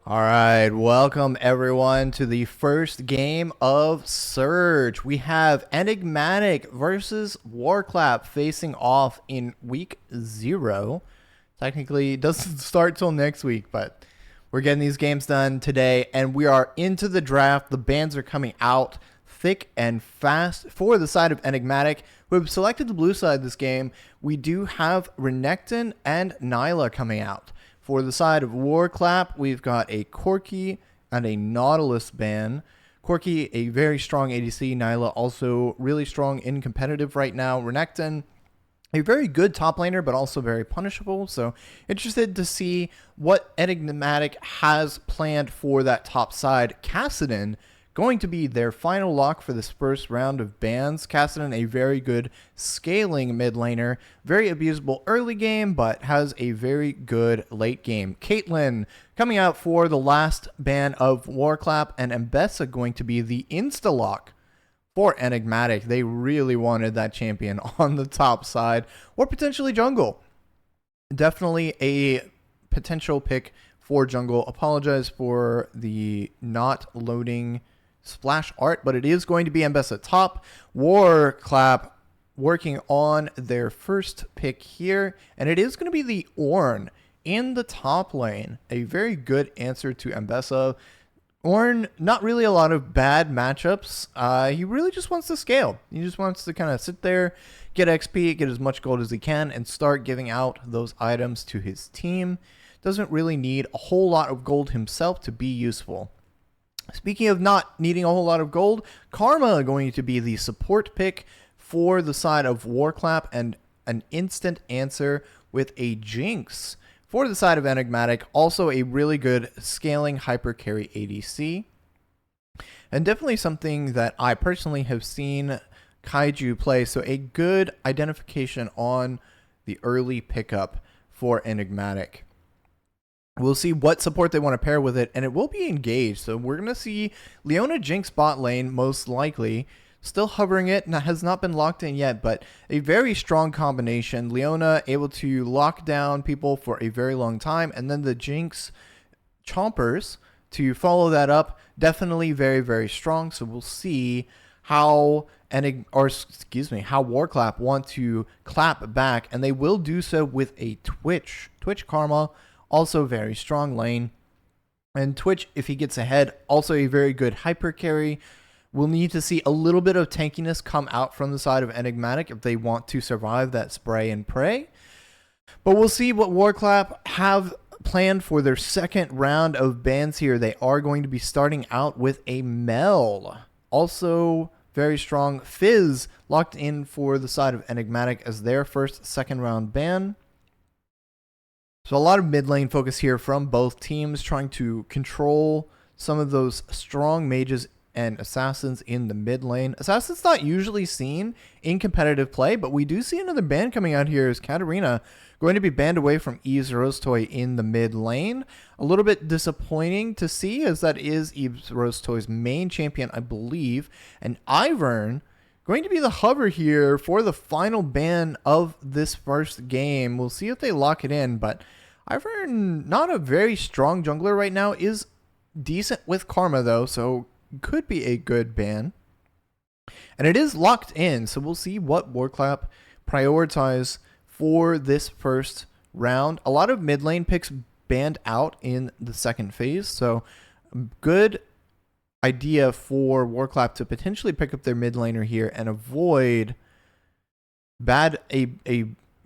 All right, welcome everyone to the first game of Surge. We have Enigmatic versus War Clap facing off in week 0. Technically, it doesn't start till next week, but we're getting these games done today, and we are into the draft. The bans are coming out thick and fast for the side of Enigmatic, who have selected the blue side this game. We do have Renekton and Nyla coming out. For the side of War Clap, we've got a Corki and a Nautilus ban. Corki, a very strong ADC. Nyla, also really strong in competitive right now. Renekton, a very good top laner, but also very punishable. So interested to see what Enigmatic has planned for that top side. Kassadin, going to be their final lock for this first round of bans. Kassadin, a very good scaling mid laner, very abusable early game, but has a very good late game. Caitlyn coming out for the last ban of War Clap, and Mbessa going to be the insta lock for Enigmatic. They really wanted that champion on the top side, or potentially jungle. Definitely a potential pick for jungle. Apologize for the not loading splash art, but it is going to be Mbessa top. War Clap working on their first pick here, and it is going to be the Ornn in the top lane. A very good answer to Mbessa. Ornn, not really a lot of bad matchups. He really just wants to scale. He just wants to kind of sit there, get XP, get as much gold as he can, and start giving out those items to his team. Doesn't really need a whole lot of gold himself to be useful. Speaking of not needing a whole lot of gold, Karma going to be the support pick for the side of War Clap, and an instant answer with a Jinx for the side of Enigmatic. Also a really good scaling hyper carry ADC. And definitely something that I personally have seen Kaiju play, so a good identification on the early pickup for Enigmatic. We'll see what support they want to pair with it, and it will be engaged. So we're going to see Leona Jinx bot lane, most likely. Still hovering it, and has not been locked in yet, but a very strong combination. Leona able to lock down people for a very long time, and then the Jinx chompers to follow that up. Definitely very, very strong. So we'll see how how War Clap want to clap back, and they will do so with a Twitch Karma. Also very strong lane. And Twitch, if he gets ahead, also a very good hyper carry. We'll need to see a little bit of tankiness come out from the side of Enigmatic if they want to survive that spray and pray. But we'll see what War Clap have planned for their second round of bans here. They are going to be starting out with a Mel. Also very strong. Fizz locked in for the side of Enigmatic as their second round ban. So a lot of mid lane focus here from both teams, trying to control some of those strong mages and assassins in the mid lane. Assassin's not usually seen in competitive play, but we do see another ban coming out here as Katarina going to be banned away from Eve's Rosetoy in the mid lane. A little bit disappointing to see, as that is Eve's Rosetoy's main champion, I believe. And Ivern going to be the hover here for the final ban of this first game. We'll see if they lock it in, but Ivern, not a very strong jungler right now, is decent with Karma though, so could be a good ban. And it is locked in, so we'll see what War Clap prioritize for this first round. A lot of mid lane picks banned out in the second phase, so good idea for War Clap to potentially pick up their mid laner here and avoid a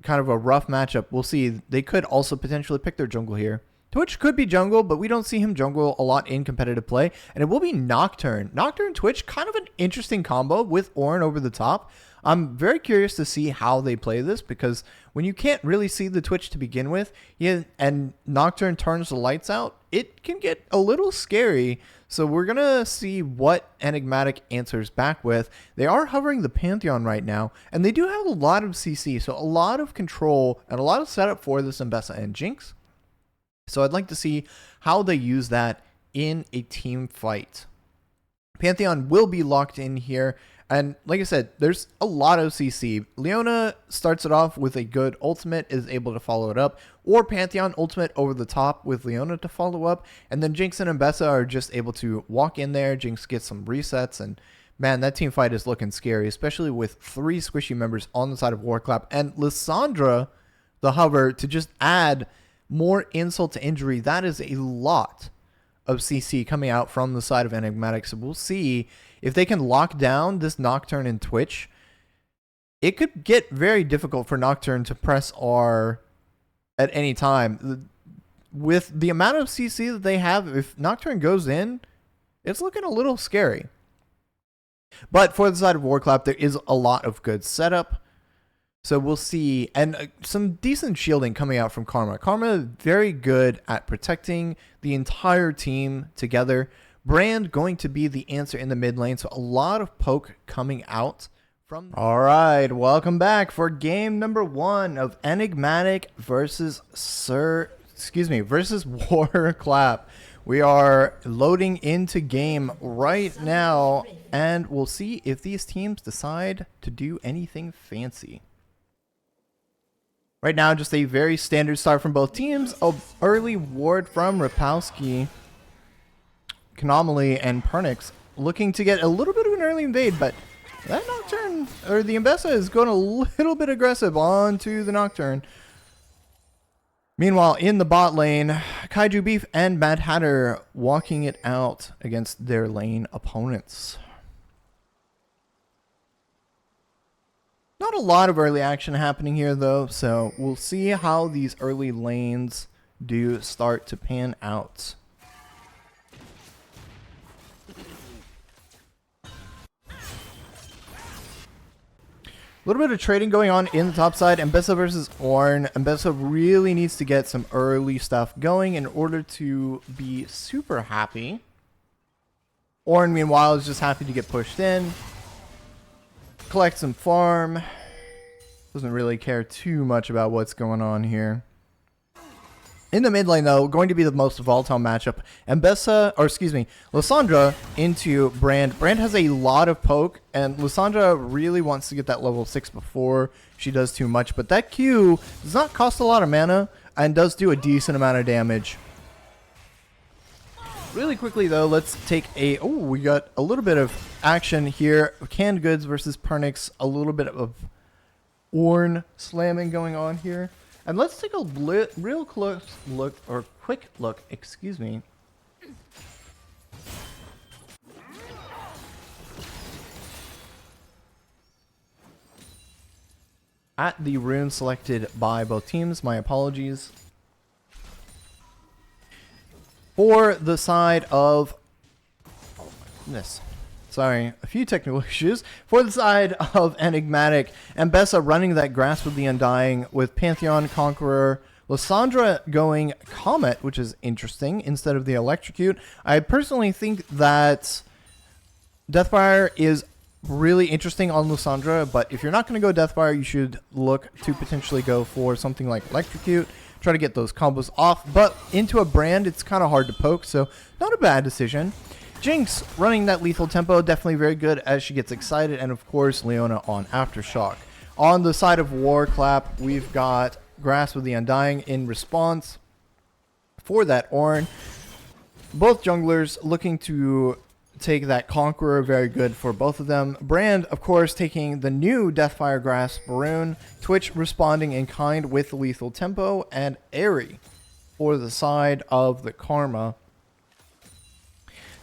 kind of a rough matchup. We'll see. They could also potentially pick their jungle here. Twitch could be jungle, but we don't see him jungle a lot in competitive play. And it will be Nocturne. Nocturne Twitch, kind of an interesting combo with Ornn over the top. I'm very curious to see how they play this, because when you can't really see the Twitch to begin with, and Nocturne turns the lights out, it can get a little scary. So we're going to see what Enigmatic answers back with. They are hovering the Pantheon right now, and they do have a lot of CC, so a lot of control and a lot of setup for this Mbessa and Jinx. So I'd like to see how they use that in a team fight. Pantheon will be locked in here And like I said, there's a lot of CC. Leona starts it off with a good ultimate, is able to follow it up, or Pantheon ultimate over the top with Leona to follow up, and then Jinx and Mbessa are just able to walk in there. Jinx gets some resets, and man, that team fight is looking scary, especially with 3 squishy members on the side of War Clap, and Lissandra, the hover, to just add more insult to injury. That is a lot of CC coming out from the side of Enigmatic, so we'll see if they can lock down this Nocturne and Twitch. It could get very difficult for Nocturne to press R at any time. With the amount of CC that they have, if Nocturne goes in, it's looking a little scary. But for the side of War Clap, there is a lot of good setup. So we'll see. And some decent shielding coming out from Karma. Karma very good at protecting the entire team together. Brand going to be the answer in the mid lane, so a lot of poke coming out from. All right, welcome back for game number 1 of Enigmatic versus versus War Clap. We are loading into game right now, and we'll see if these teams decide to do anything fancy. Right now, just a very standard start from both teams. An early ward from Rapowski. Anomaly and Pernix looking to get a little bit of an early invade, but that Nocturne, or the Mbessa, is going a little bit aggressive onto the Nocturne. Meanwhile, in the bot lane, Kaiju Beef and Mad Hatter walking it out against their lane opponents. Not a lot of early action happening here, though, so we'll see how these early lanes do start to pan out. A little bit of trading going on in the top side. Mbessa versus Ornn. Mbessa really needs to get some early stuff going in order to be super happy. Ornn, meanwhile, is just happy to get pushed in. Collect some farm. Doesn't really care too much about what's going on here. In the mid lane, though, going to be the most volatile matchup. Lissandra into Brand. Brand has a lot of poke, and Lissandra really wants to get that level 6 before she does too much. But that Q does not cost a lot of mana, and does do a decent amount of damage. Really quickly, though, let's take a... Oh, we got a little bit of action here. Canned Goods versus Pernix. A little bit of Ornn slamming going on here. And let's take a real close look, or quick look, excuse me. At the rune selected by both teams, my apologies. For the side of... Oh my goodness. Sorry, a few technical issues. For the side of Enigmatic, Mbessa running that Grasp of the Undying with Pantheon, Conqueror, Lissandra going Comet, which is interesting, instead of the Electrocute. I personally think that Deathfire is really interesting on Lissandra, but if you're not going to go Deathfire, you should look to potentially go for something like Electrocute, try to get those combos off, but into a Brand, it's kind of hard to poke, so not a bad decision. Jinx running that lethal tempo, definitely very good as she gets excited, and of course Leona on Aftershock. On the side of War Clap, we've got Grasp of the Undying in response for that Ornn. Both junglers looking to take that Conqueror, very good for both of them. Brand, of course, taking the new Deathfire Grasp rune. Twitch responding in kind with lethal tempo, and Airy for the side of the Karma.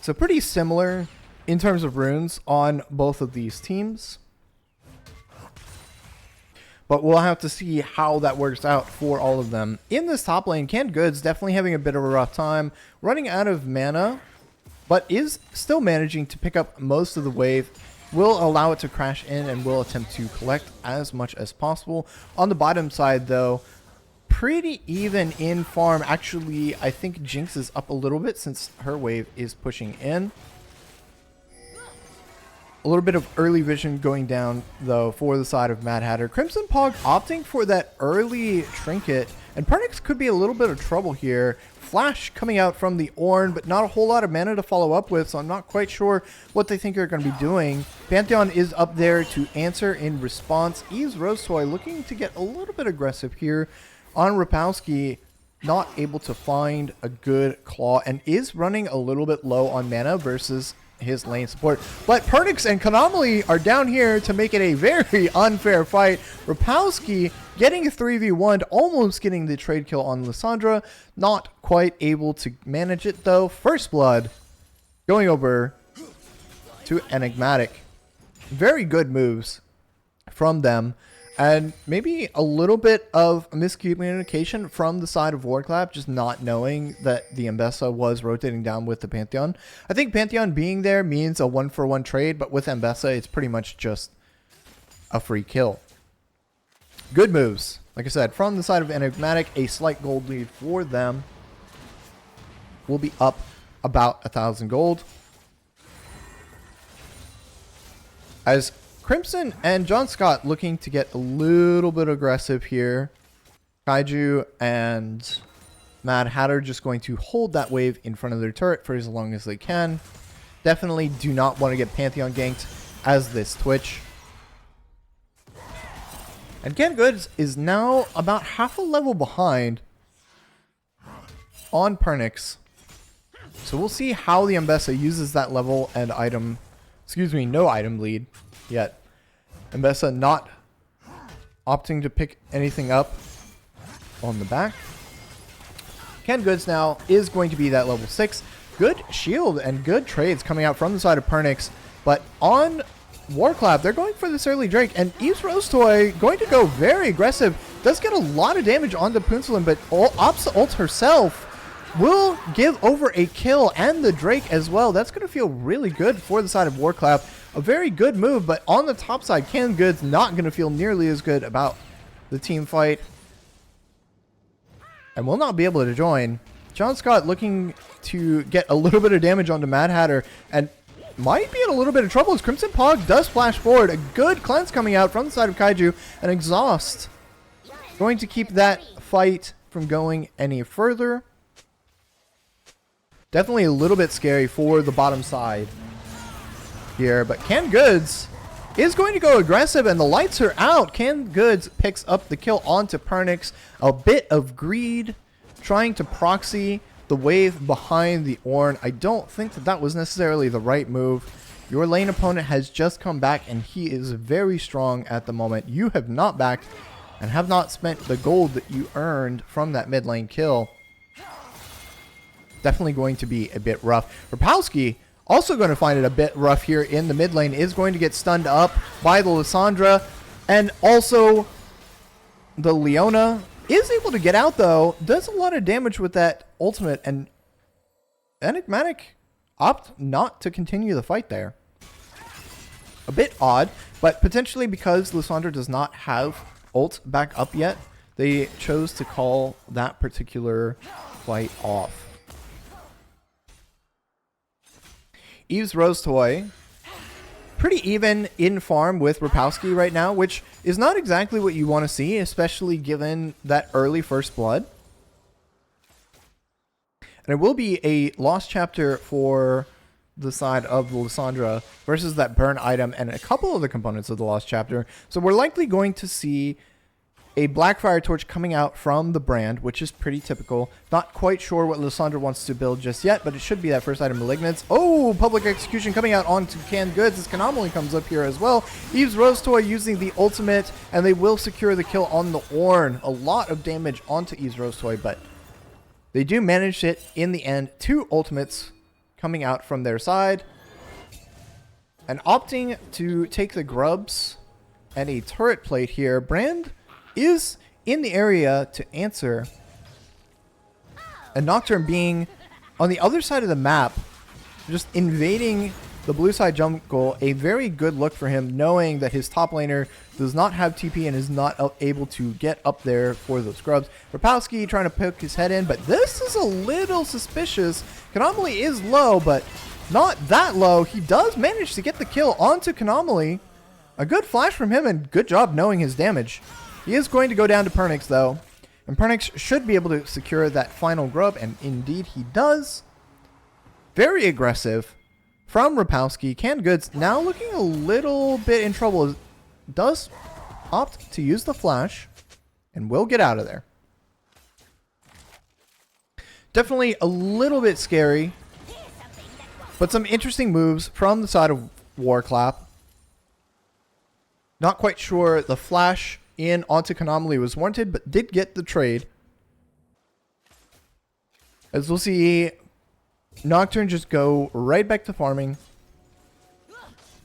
So pretty similar in terms of runes on both of these teams. But we'll have to see how that works out for all of them. In this top lane, Canned Goods definitely having a bit of a rough time. Running out of mana, but is still managing to pick up most of the wave. Will allow it to crash in and will attempt to collect as much as possible. On the bottom side, though, pretty even in farm. Actually, I think Jinx is up a little bit since her wave is pushing in. A little bit of early vision going down, though, for the side of Mad Hatter. Crimson Pog opting for that early trinket And Pernix could be a little bit of trouble here. Flash coming out from the Ornn, but not a whole lot of mana to follow up with, so I'm not quite sure what they think they're going to be doing. Pantheon is up there to answer in response. Eve's Rose Toy looking to get a little bit aggressive here on Rapowski, not able to find a good claw, and is running a little bit low on mana versus his lane support. But Pernix and Konamali are down here to make it a very unfair fight. Rapowski getting a 3v1, almost getting the trade kill on Lissandra. Not quite able to manage it though. First blood going over to Enigmatic. Very good moves from them. And maybe a little bit of miscommunication from the side of War Clap, just not knowing that the Mbessa was rotating down with the Pantheon. I think Pantheon being there means a 1-for-1 trade, but with Mbessa, it's pretty much just a free kill. Good moves. Like I said, from the side of Enigmatic, a slight gold lead for them. We'll be up about 1,000 gold. As Crimson and John Scott looking to get a little bit aggressive here. Kaiju and Mad Hatter just going to hold that wave in front of their turret for as long as they can. Definitely do not want to get Pantheon ganked as this Twitch. And Ken Goods is now about half a level behind on Pernix. So we'll see how the Mbessa uses that level and item, no item lead yet. Mbessa not opting to pick anything up on the back. Ken Goods now is going to be that level 6. Good shield and good trades coming out from the side of Pernix. But on War Clap, they're going for this early Drake. And Eve's Rose Toy going to go very aggressive. Does get a lot of damage on the Punsulin, but Opsa ult herself will give over a kill and the Drake as well. That's going to feel really good for the side of War Clap. A very good move, but on the top side, Ken Goods not going to feel nearly as good about the team fight. And will not be able to join. John Scott looking to get a little bit of damage onto Mad Hatter and might be in a little bit of trouble as Crimson Pog does flash forward. A good cleanse coming out from the side of Kaiju. And Exhaust going to keep that fight from going any further. Definitely a little bit scary for the bottom side here, but Ken Goods is going to go aggressive and the lights are out. Ken Goods picks up the kill onto Pernix. A bit of greed, trying to proxy the wave behind the Ornn. I don't think that that was necessarily the right move. Your lane opponent has just come back and he is very strong at the moment. You have not backed and have not spent the gold that you earned from that mid lane kill. Definitely going to be a bit rough. Rapowski also going to find it a bit rough here in the mid lane. Is going to get stunned up by the Lissandra. And also the Leona is able to get out though. Does a lot of damage with that ultimate. And Enigmatic opt not to continue the fight there. A bit odd. But potentially because Lissandra does not have ult back up yet, they chose to call that particular fight off. Eve's Rose Toy, pretty even in farm with Rapowski right now, which is not exactly what you want to see, especially given that early first blood. And it will be a lost chapter for the side of Lissandra versus that burn item and a couple of the components of the lost chapter. So we're likely going to see a Blackfire Torch coming out from the brand, which is pretty typical. Not quite sure what Lissandra wants to build just yet, but it should be that first item, Malignance. Oh, Public Execution coming out onto Canned Goods as Konamali comes up here as well. Eve's Rose Toy using the ultimate, and they will secure the kill on the Ornn. A lot of damage onto Eve's Rose Toy, but they do manage it in the end. 2 ultimates coming out from their side. And opting to take the grubs and a turret plate here. Brand is in the area to answer. And Nocturne being on the other side of the map, just invading the blue side jungle. A very good look for him, knowing that his top laner does not have TP and is not able to get up there for those grubs. Rapowski trying to poke his head in, but this is a little suspicious. Konamali is low, but not that low. He does manage to get the kill onto Konamali. A good flash from him and good job knowing his damage. He is going to go down to Pernix though. And Pernix should be able to secure that final grub, and indeed he does. Very aggressive from Rapowski. Canned Goods now looking a little bit in trouble. Does opt to use the flash and will get out of there. Definitely a little bit scary, but some interesting moves from the side of War Clap. Not quite sure the flash in onto Anomaly was warranted, but did get the trade. As we'll see, Nocturne just go right back to farming.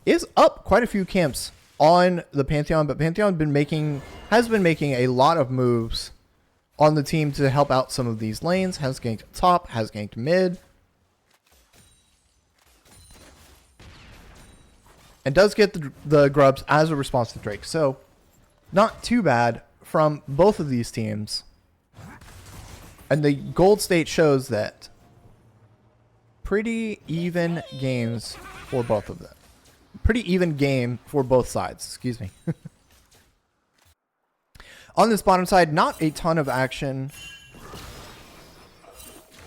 Is up quite a few camps on the Pantheon, but Pantheon has been making a lot of moves on the team to help out some of these lanes. Has ganked top, has ganked mid. And does get the grubs as a response to Drake. So, not too bad from both of these teams. And the gold state shows that pretty even games for both of them. Pretty even game for both sides. Excuse me. On this bottom side, not a ton of action.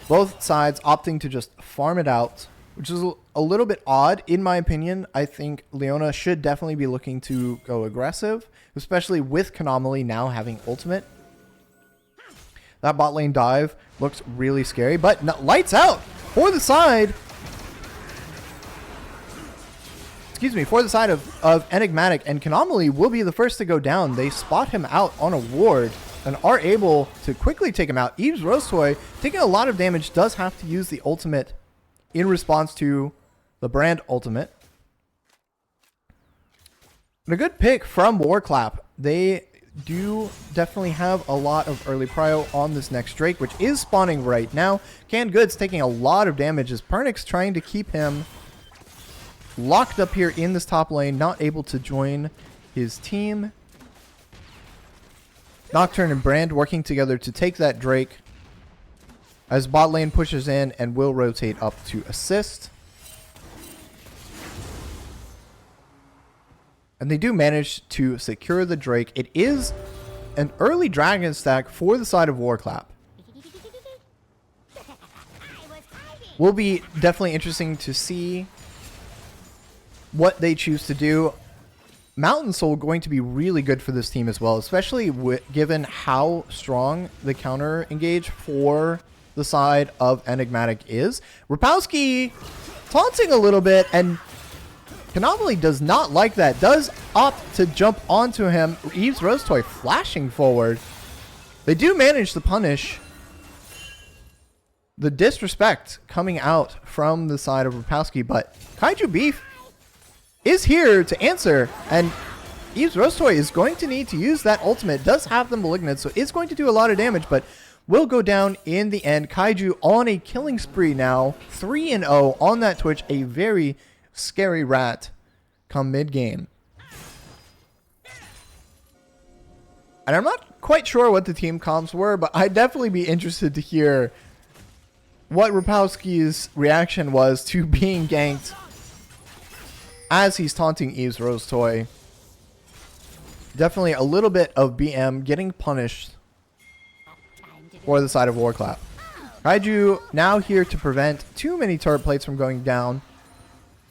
Both sides opting to just farm it out, which is a little bit odd, in my opinion. I think Leona should definitely be looking to go aggressive, especially with Anomaly now having ultimate. That bot lane dive looks really scary, but no, lights out for the side. Excuse me, for the side of Enigmatic, and Anomaly will be the first to go down. They spot him out on a ward and are able to quickly take him out. Eve's Rosetoy, taking a lot of damage, does have to use the ultimate in response to the brand ultimate. And a good pick from War Clap. They do definitely have a lot of early prio on this next Drake, which is spawning right now. Canned Goods taking a lot of damage as Pernix trying to keep him locked up here in this top lane, not able to join his team. Nocturne and Brand working together to take that Drake as bot lane pushes in and will rotate up to assist. And they do manage to secure the Drake. It is an early dragon stack for the side of War Clap. Will be definitely interesting to see what they choose to do. Mountain Soul going to be really good for this team as well, especially given how strong the counter engage for the side of Enigmatic is. Rapowski taunting a little bit, and Anomaly does not like that. Does opt to jump onto him. Eve's Rosetoy flashing forward. They do manage to punish. The disrespect coming out from the side of Rapowski, but Kaiju Beef is here to answer, and Eve's Rosetoy is going to need to use that ultimate. Does have the Malignant, so it's going to do a lot of damage, but will go down in the end. Kaiju on a killing spree now. 3-0 on that Twitch. A very scary rat come mid-game. And I'm not quite sure what the team comps were, but I'd definitely be interested to hear what Rapowski's reaction was to being ganked as he's taunting Eve's Rosetoy. Definitely a little bit of BM getting punished for the side of War Clap. Kaiju now here to prevent too many turret plates from going down.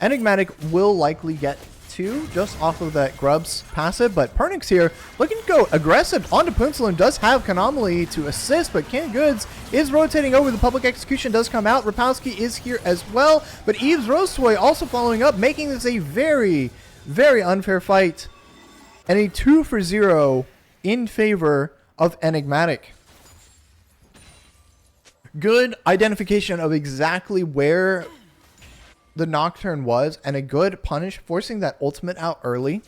Enigmatic will likely get 2 just off of that Grubs passive, but Pernix here looking to go aggressive onto Punsalon. Does have Anomaly to assist, but Canned Goods is rotating over. The public execution does come out. Rapowski is here as well, but Eve's Rosetoy also following up, making this a very, very unfair fight. And a 2-for-0 in favor of Enigmatic. Good identification of exactly where the Nocturne was, and a good punish, forcing that ultimate out early.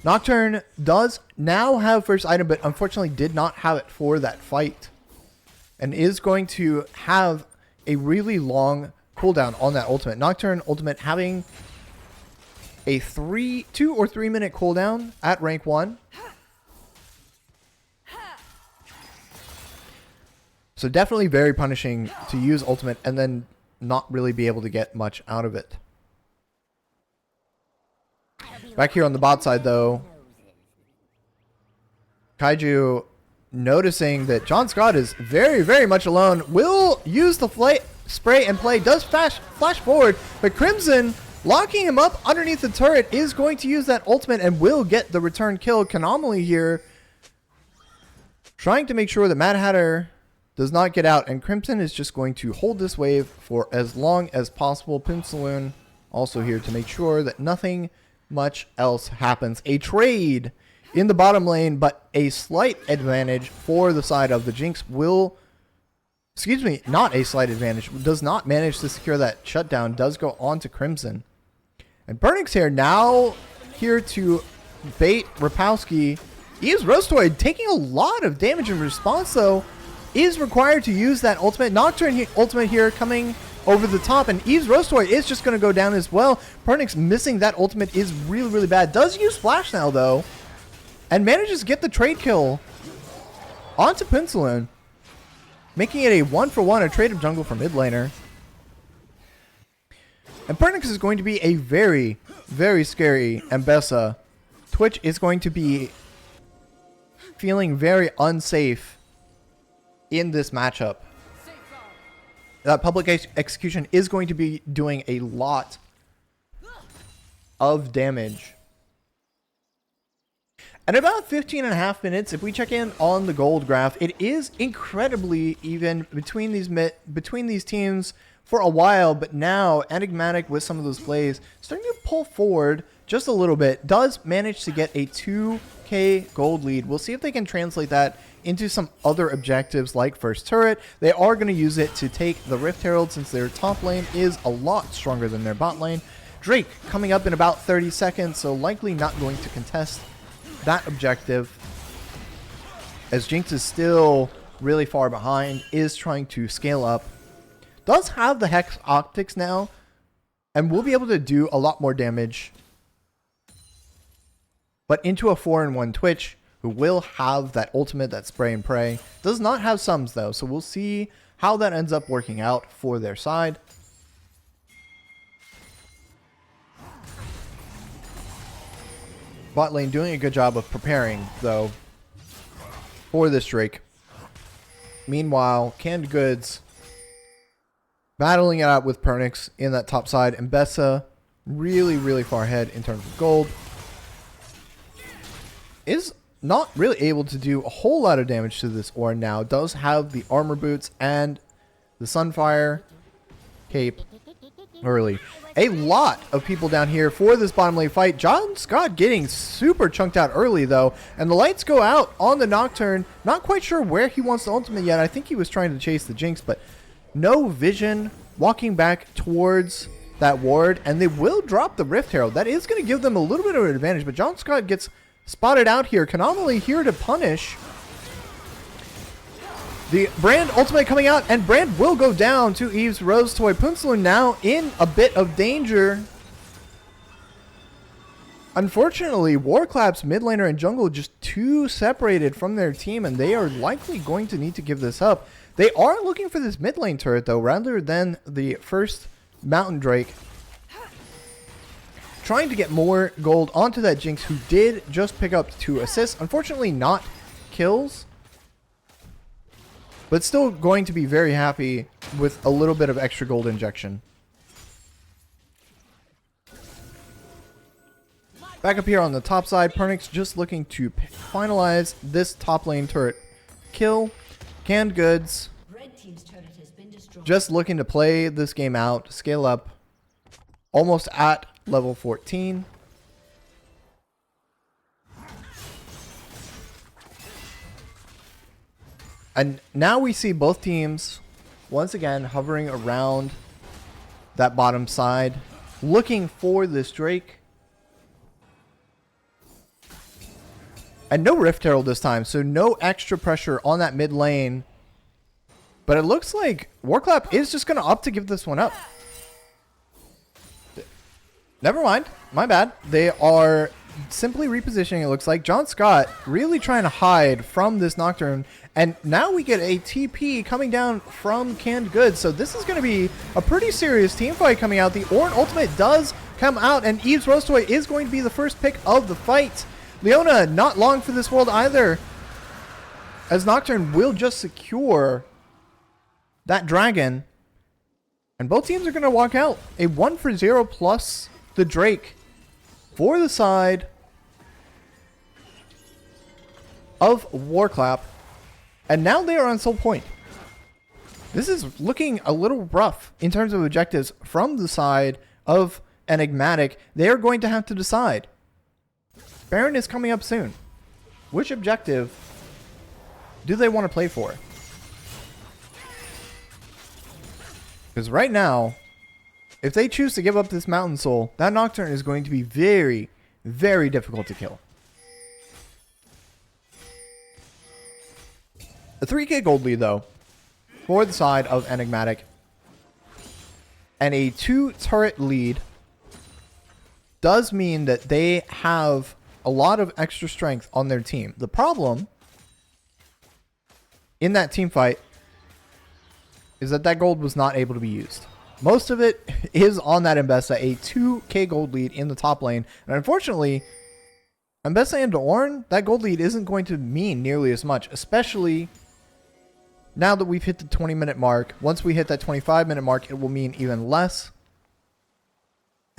Nocturne does now have first item, but unfortunately did not have it for that fight, and is going to have a really long cooldown on that ultimate. Nocturne ultimate having a 2 or 3 minute cooldown at rank 1. So definitely very punishing to use ultimate and then not really be able to get much out of it. Back here on the bot side though, Kaiju noticing that John Scott is very, very much alone, will use the spray and play, does flash forward, but Crimson, locking him up underneath the turret, is going to use that ultimate and will get the return kill. Anomaly here, trying to make sure that Mad Hatter does not get out, and Crimson is just going to hold this wave for as long as possible. Pinsaloon also here to make sure that nothing much else happens. A trade in the bottom lane, but a slight advantage for the side of the Jinx will, excuse me, not a slight advantage, does not manage to secure that shutdown, does go on to Crimson. And Burnix here now here to bait Rapowski. Eves Rostoid taking a lot of damage in response, though, is required to use that ultimate. Nocturne ultimate here coming over the top, and Eves Rostoid is just going to go down as well. Burnix missing that ultimate is really, really bad. Does use Flash now, though, and manages to get the trade kill onto Pinsaloon, making it a 1-for-1, a trade of jungle for mid laner. And Burnix is going to be a very, very scary Mbessa. Twitch is going to be feeling very unsafe in this matchup. Public Execution is going to be doing a lot of damage. At about 15.5 minutes, if we check in on the gold graph, it is incredibly even between these teams for a while, but now Enigmatic, with some of those plays, starting to pull forward just a little bit, does manage to get a 2k gold lead. We'll see if they can translate that into some other objectives like first turret. They are going to use it to take the Rift Herald, since their top lane is a lot stronger than their bot lane. Drake coming up in about 30 seconds, so likely not going to contest that objective, as Jinx is still really far behind, is trying to scale up. Does have the Hex Optics now, and will be able to do a lot more damage. But into a 4-in-1 Twitch, who will have that ultimate, that spray and pray. Does not have sums though, so we'll see how that ends up working out for their side. Bot lane doing a good job of preparing though for this Drake. Meanwhile, Canned Goods battling it out with Pernix in that top side. And Mbessa really, really far ahead in terms of gold. Is not really able to do a whole lot of damage to this Ornn now. Does have the armor boots and the Sunfire cape early. A lot of people down here for this bottom lane fight. John Scott getting super chunked out early though, and the lights go out on the Nocturne. Not quite sure where he wants the ultimate yet. I think he was trying to chase the Jinx, but no vision. Walking back towards that ward, and they will drop the Rift Herald. That is going to give them a little bit of an advantage, but John Scott gets spotted out here. Anomaly here to punish. The Brand ultimate coming out, and Brand will go down to Eves Rostoid. Pinsaloon now in a bit of danger. Unfortunately, War Clap's mid laner and jungle just too separated from their team, and they are likely going to need to give this up. They are looking for this mid lane turret though, rather than the first Mountain Drake. Trying to get more gold onto that Jinx, who did just pick up 2 assists. Unfortunately not kills, but still going to be very happy with a little bit of extra gold injection. Back up here on the top side, Pernix just looking to finalize this top lane turret kill. Canned Goods just looking to play this game out, scale up, almost at level 14. And now we see both teams once again hovering around that bottom side, looking for this Drake. And no Rift Herald this time, so no extra pressure on that mid lane. But it looks like War Clap is just going to opt to give this one up. Never mind. My bad. They are simply repositioning, it looks like. John Scott really trying to hide from this Nocturne. And now we get a TP coming down from Canned Goods. So this is going to be a pretty serious team fight coming out. The Ornn ultimate does come out, and Eves Rostoid is going to be the first pick of the fight. Leona not long for this world either. as Nocturne will just secure that dragon. And both teams are going to walk out a 1-for-0 plus the Drake for the side of War Clap. And now they are on sole point. This is looking a little rough in terms of objectives from the side of Enigmatic. They are going to have to decide. Baron is coming up soon. Which objective do they want to play for? Because right now, if they choose to give up this Mountain Soul, that Nocturne is going to be very, very difficult to kill. A 3k gold lead, though, for the side of Enigmatic. And a 2-turret lead does mean that they have a lot of extra strength on their team. The problem in that team fight is that that gold was not able to be used. Most of it is on that Mbessa, a 2k gold lead in the top lane. And unfortunately, Mbessa and Ornn, that gold lead isn't going to mean nearly as much, especially now that we've hit the 20-minute mark. Once we hit that 25-minute mark, it will mean even less.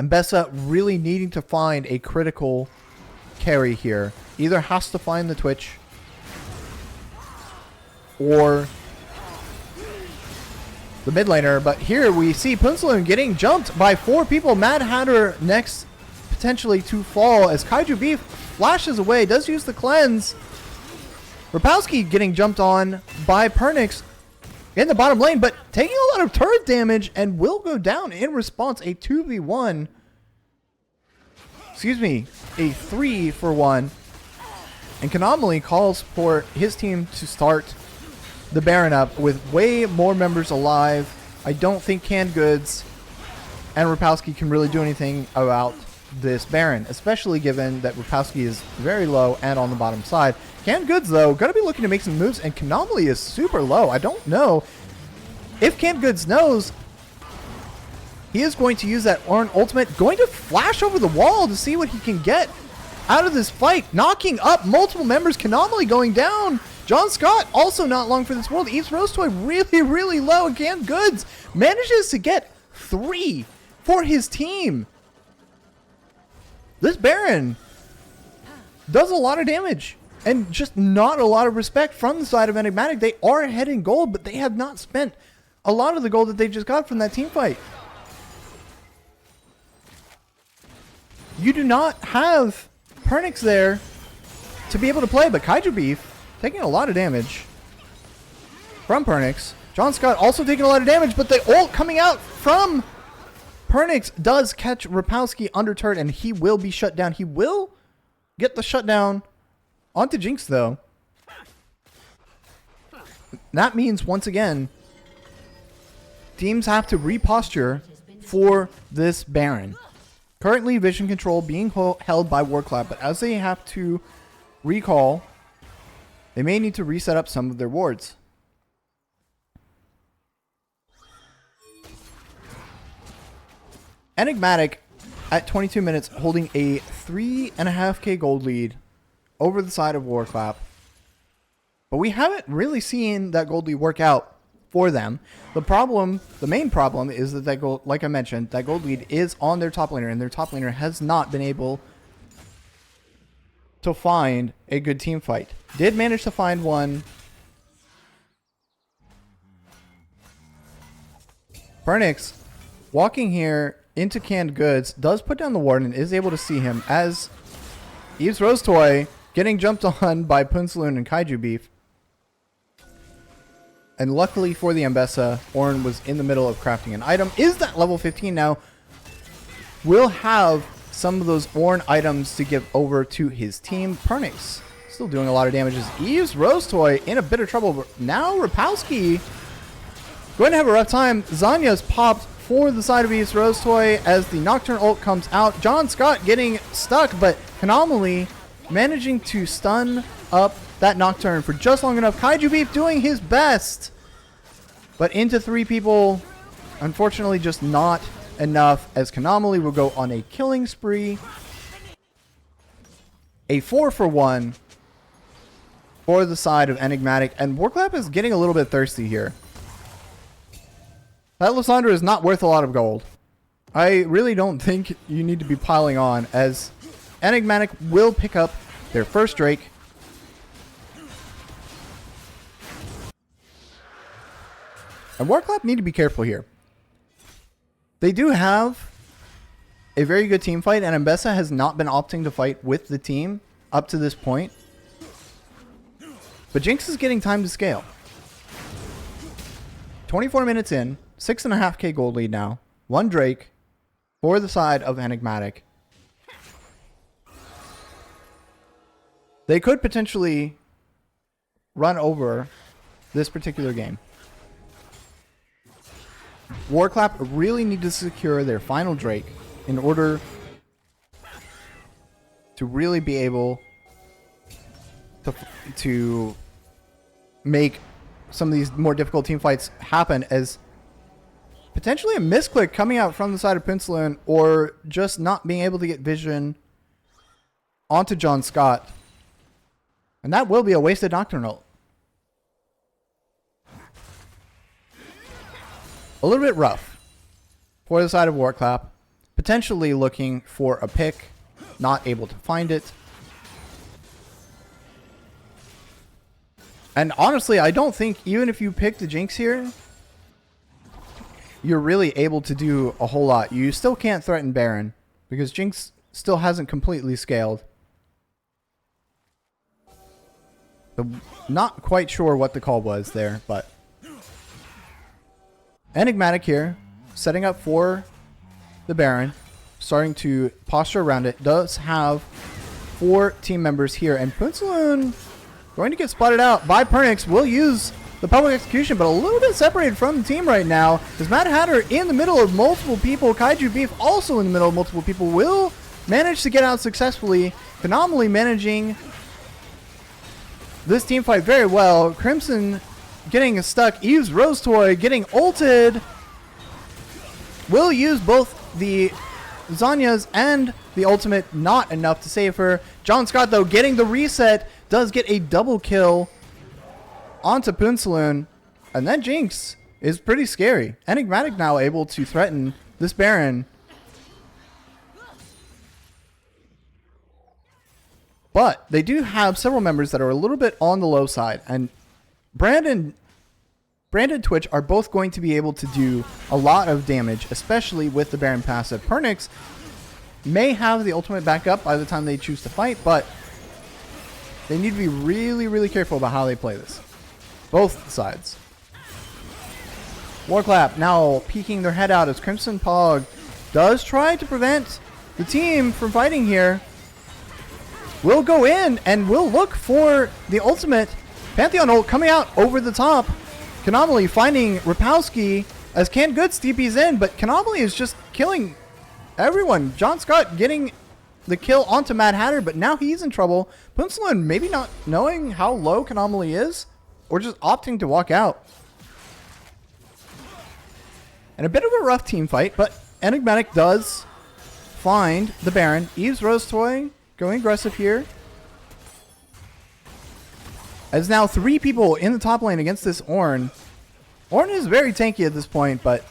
Mbessa really needing to find a critical carry here. Either has to find the Twitch or the mid laner. But here we see Punsaloon getting jumped by 4 people. Mad Hatter next potentially to fall as Kaiju Beef flashes away, does use the cleanse. Rapowski getting jumped on by Pernix in the bottom lane, but taking a lot of turret damage and will go down in response. A 2v1. Excuse me, a 3-for-1. And Konami calls for his team to start the Baron up with way more members alive. I don't think Canned Goods and Rapowski can really do anything about this Baron, especially given that Rapowski is very low and on the bottom side. Canned Goods, though, going to be looking to make some moves, and Konami is super low. I don't know if Canned Goods knows. He is going to use that Ornn ultimate, going to flash over the wall to see what he can get out of this fight, knocking up multiple members. Konami going down. John Scott also not long for this world. Eats Rose Toy really, really low. And Canned Goods manages to get 3 for his team. This Baron does a lot of damage and just not a lot of respect from the side of Enigmatic. They are ahead in gold, but they have not spent a lot of the gold that they just got from that team fight. You do not have Pernix there to be able to play, but Kaiju Beef taking a lot of damage from Pernix. John Scott also taking a lot of damage, but the ult coming out from Pernix does catch Rapowski under turret, and he will be shut down. He will get the shutdown onto Jinx, though. That means, once again, teams have to reposture for this Baron. Currently, vision control being held by War Clap, but as they have to recall, they may need to reset up some of their wards. Enigmatic at 22 minutes holding a 3.5k gold lead over the side of War Clap. But we haven't really seen that gold lead work out for them. The main problem is that gold, like I mentioned, that gold lead is on their top laner, and their top laner has not been able to find a good team fight. Did manage to find one. Pernix walking here into Canned Goods does put down the ward and is able to see him as Eve's Rose Toy getting jumped on by Punsaloon and Kaiju Beef. And luckily for the Mbessa, Ornn was in the middle of crafting an item. Is that level 15 now? Will have some of those Ornn items to give over to his team. Pernix still doing a lot of damage as Eve's Rose Toy in a bit of trouble. Now Rapowski going to have a rough time. Zanya's popped for the side of Eve's Rose Toy as the Nocturne ult comes out. John Scott getting stuck, but Konami managing to stun up that Nocturne for just long enough. Kaiju Beef doing his best, but into 3 people, unfortunately just not enough, as Konami will go on a killing spree. A 4-for-1 for the side of Enigmatic. And War Clap is getting a little bit thirsty here. That Lysandra is not worth a lot of gold. I really don't think you need to be piling on, as Enigmatic will pick up their first Drake. And War Clap need to be careful here. They do have a very good team fight, and Mbessa has not been opting to fight with the team up to this point. But Jinx is getting time to scale. 24 minutes in, 6.5k gold lead now. 1 Drake for the side of Enigmatic. They could potentially run over this particular game. War Clap really need to secure their final Drake in order to really be able to make some of these more difficult team fights happen, as potentially a misclick coming out from the side of Pencilin, or just not being able to get vision onto John Scott. And that will be a wasted Nocturnal. A little bit rough for the side of War Clap. Potentially looking for a pick, not able to find it. And honestly, I don't think even if you pick the Jinx here, you're really able to do a whole lot. You still can't threaten Baron, because Jinx still hasn't completely scaled. So not quite sure what the call was there, but Enigmatic here, setting up for the Baron, starting to posture around it. Does have 4 team members here, and Pencilin going to get spotted out by Pernix. Will use the public execution, but a little bit separated from the team right now. Is Mad Hatter in the middle of multiple people. Kaiju Beef also in the middle of multiple people. Will manage to get out successfully. Phenomenally managing this team fight very well. Crimson getting stuck. Eve's Rose Toy getting ulted. Will use both the Zanya's and the ultimate. Not enough to save her. John Scott, though, getting the reset. Does get a double kill onto Pencilin. And then Jinx is pretty scary. Enigmatic now able to threaten this Baron. But they do have several members that are a little bit on the low side. And Brandon Twitch are both going to be able to do a lot of damage, especially with the Baron passive. Pernix may have the ultimate back up by the time they choose to fight, but they need to be really, really careful about how they play this. Both sides. War Clap now peeking their head out as Crimson Pog does try to prevent the team from fighting here. Will go in and will look for the ultimate. Pantheon ult coming out over the top. Kanamali finding Rapowski as Canned Goods TP's in, but Kanamali is just killing everyone. John Scott getting the kill onto Mad Hatter, but now he's in trouble. Pencilin maybe not knowing how low Kanamali is, or just opting to walk out. And a bit of a rough team fight, but Enigmatic does find the Baron. Eve's Rose Toy going aggressive here. As now 3 people in the top lane against this Ornn. Ornn is very tanky at this point, but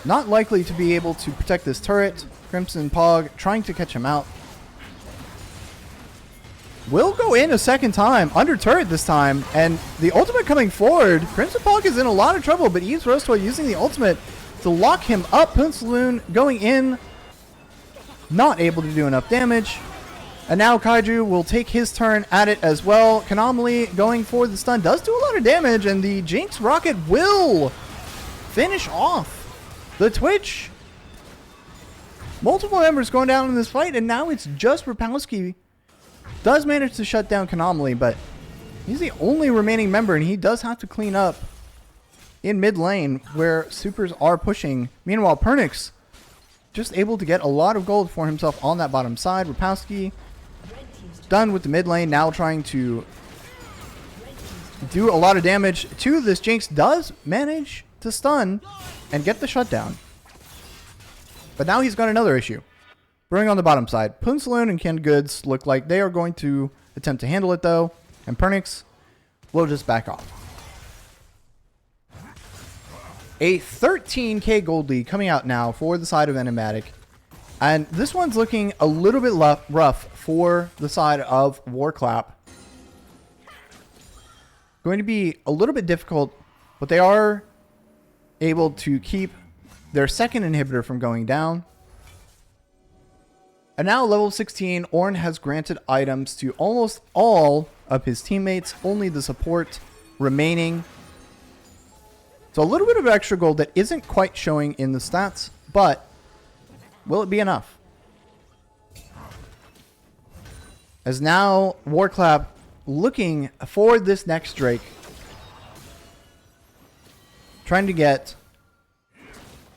not likely to be able to protect this turret. Crimson Pog trying to catch him out. Will go in a second time, under turret this time, and the ultimate coming forward. Crimson Pog is in a lot of trouble, but Eve's Rose Toy using the ultimate to lock him up. Pencilin going in, not able to do enough damage. And now Kaiju will take his turn at it as well. Kanamali going for the stun. Does do a lot of damage, and the Jinx Rocket will finish off the Twitch. Multiple members going down in this fight, and now it's just Rapowski. Does manage to shut down Kanamali, but he's the only remaining member, and he does have to clean up in mid lane where supers are pushing. Meanwhile, Pernix just able to get a lot of gold for himself on that bottom side. Rapowski done with the mid lane, now trying to do a lot of damage to this Jinx. Does manage to stun and get the shutdown. But now he's got another issue brewing on the bottom side. Pencilin and Canned Goods look like they are going to attempt to handle it, though. And Pernix will just back off. A 13k gold lead coming out now for the side of Enigmatic. And this one's looking a little bit rough for the side of War Clap. Going to be a little bit difficult, but they are able to keep their second inhibitor from going down. And now level 16, Ornn has granted items to almost all of his teammates, only the support remaining. So a little bit of extra gold that isn't quite showing in the stats, but will it be enough? As now War Clap looking for this next Drake, trying to get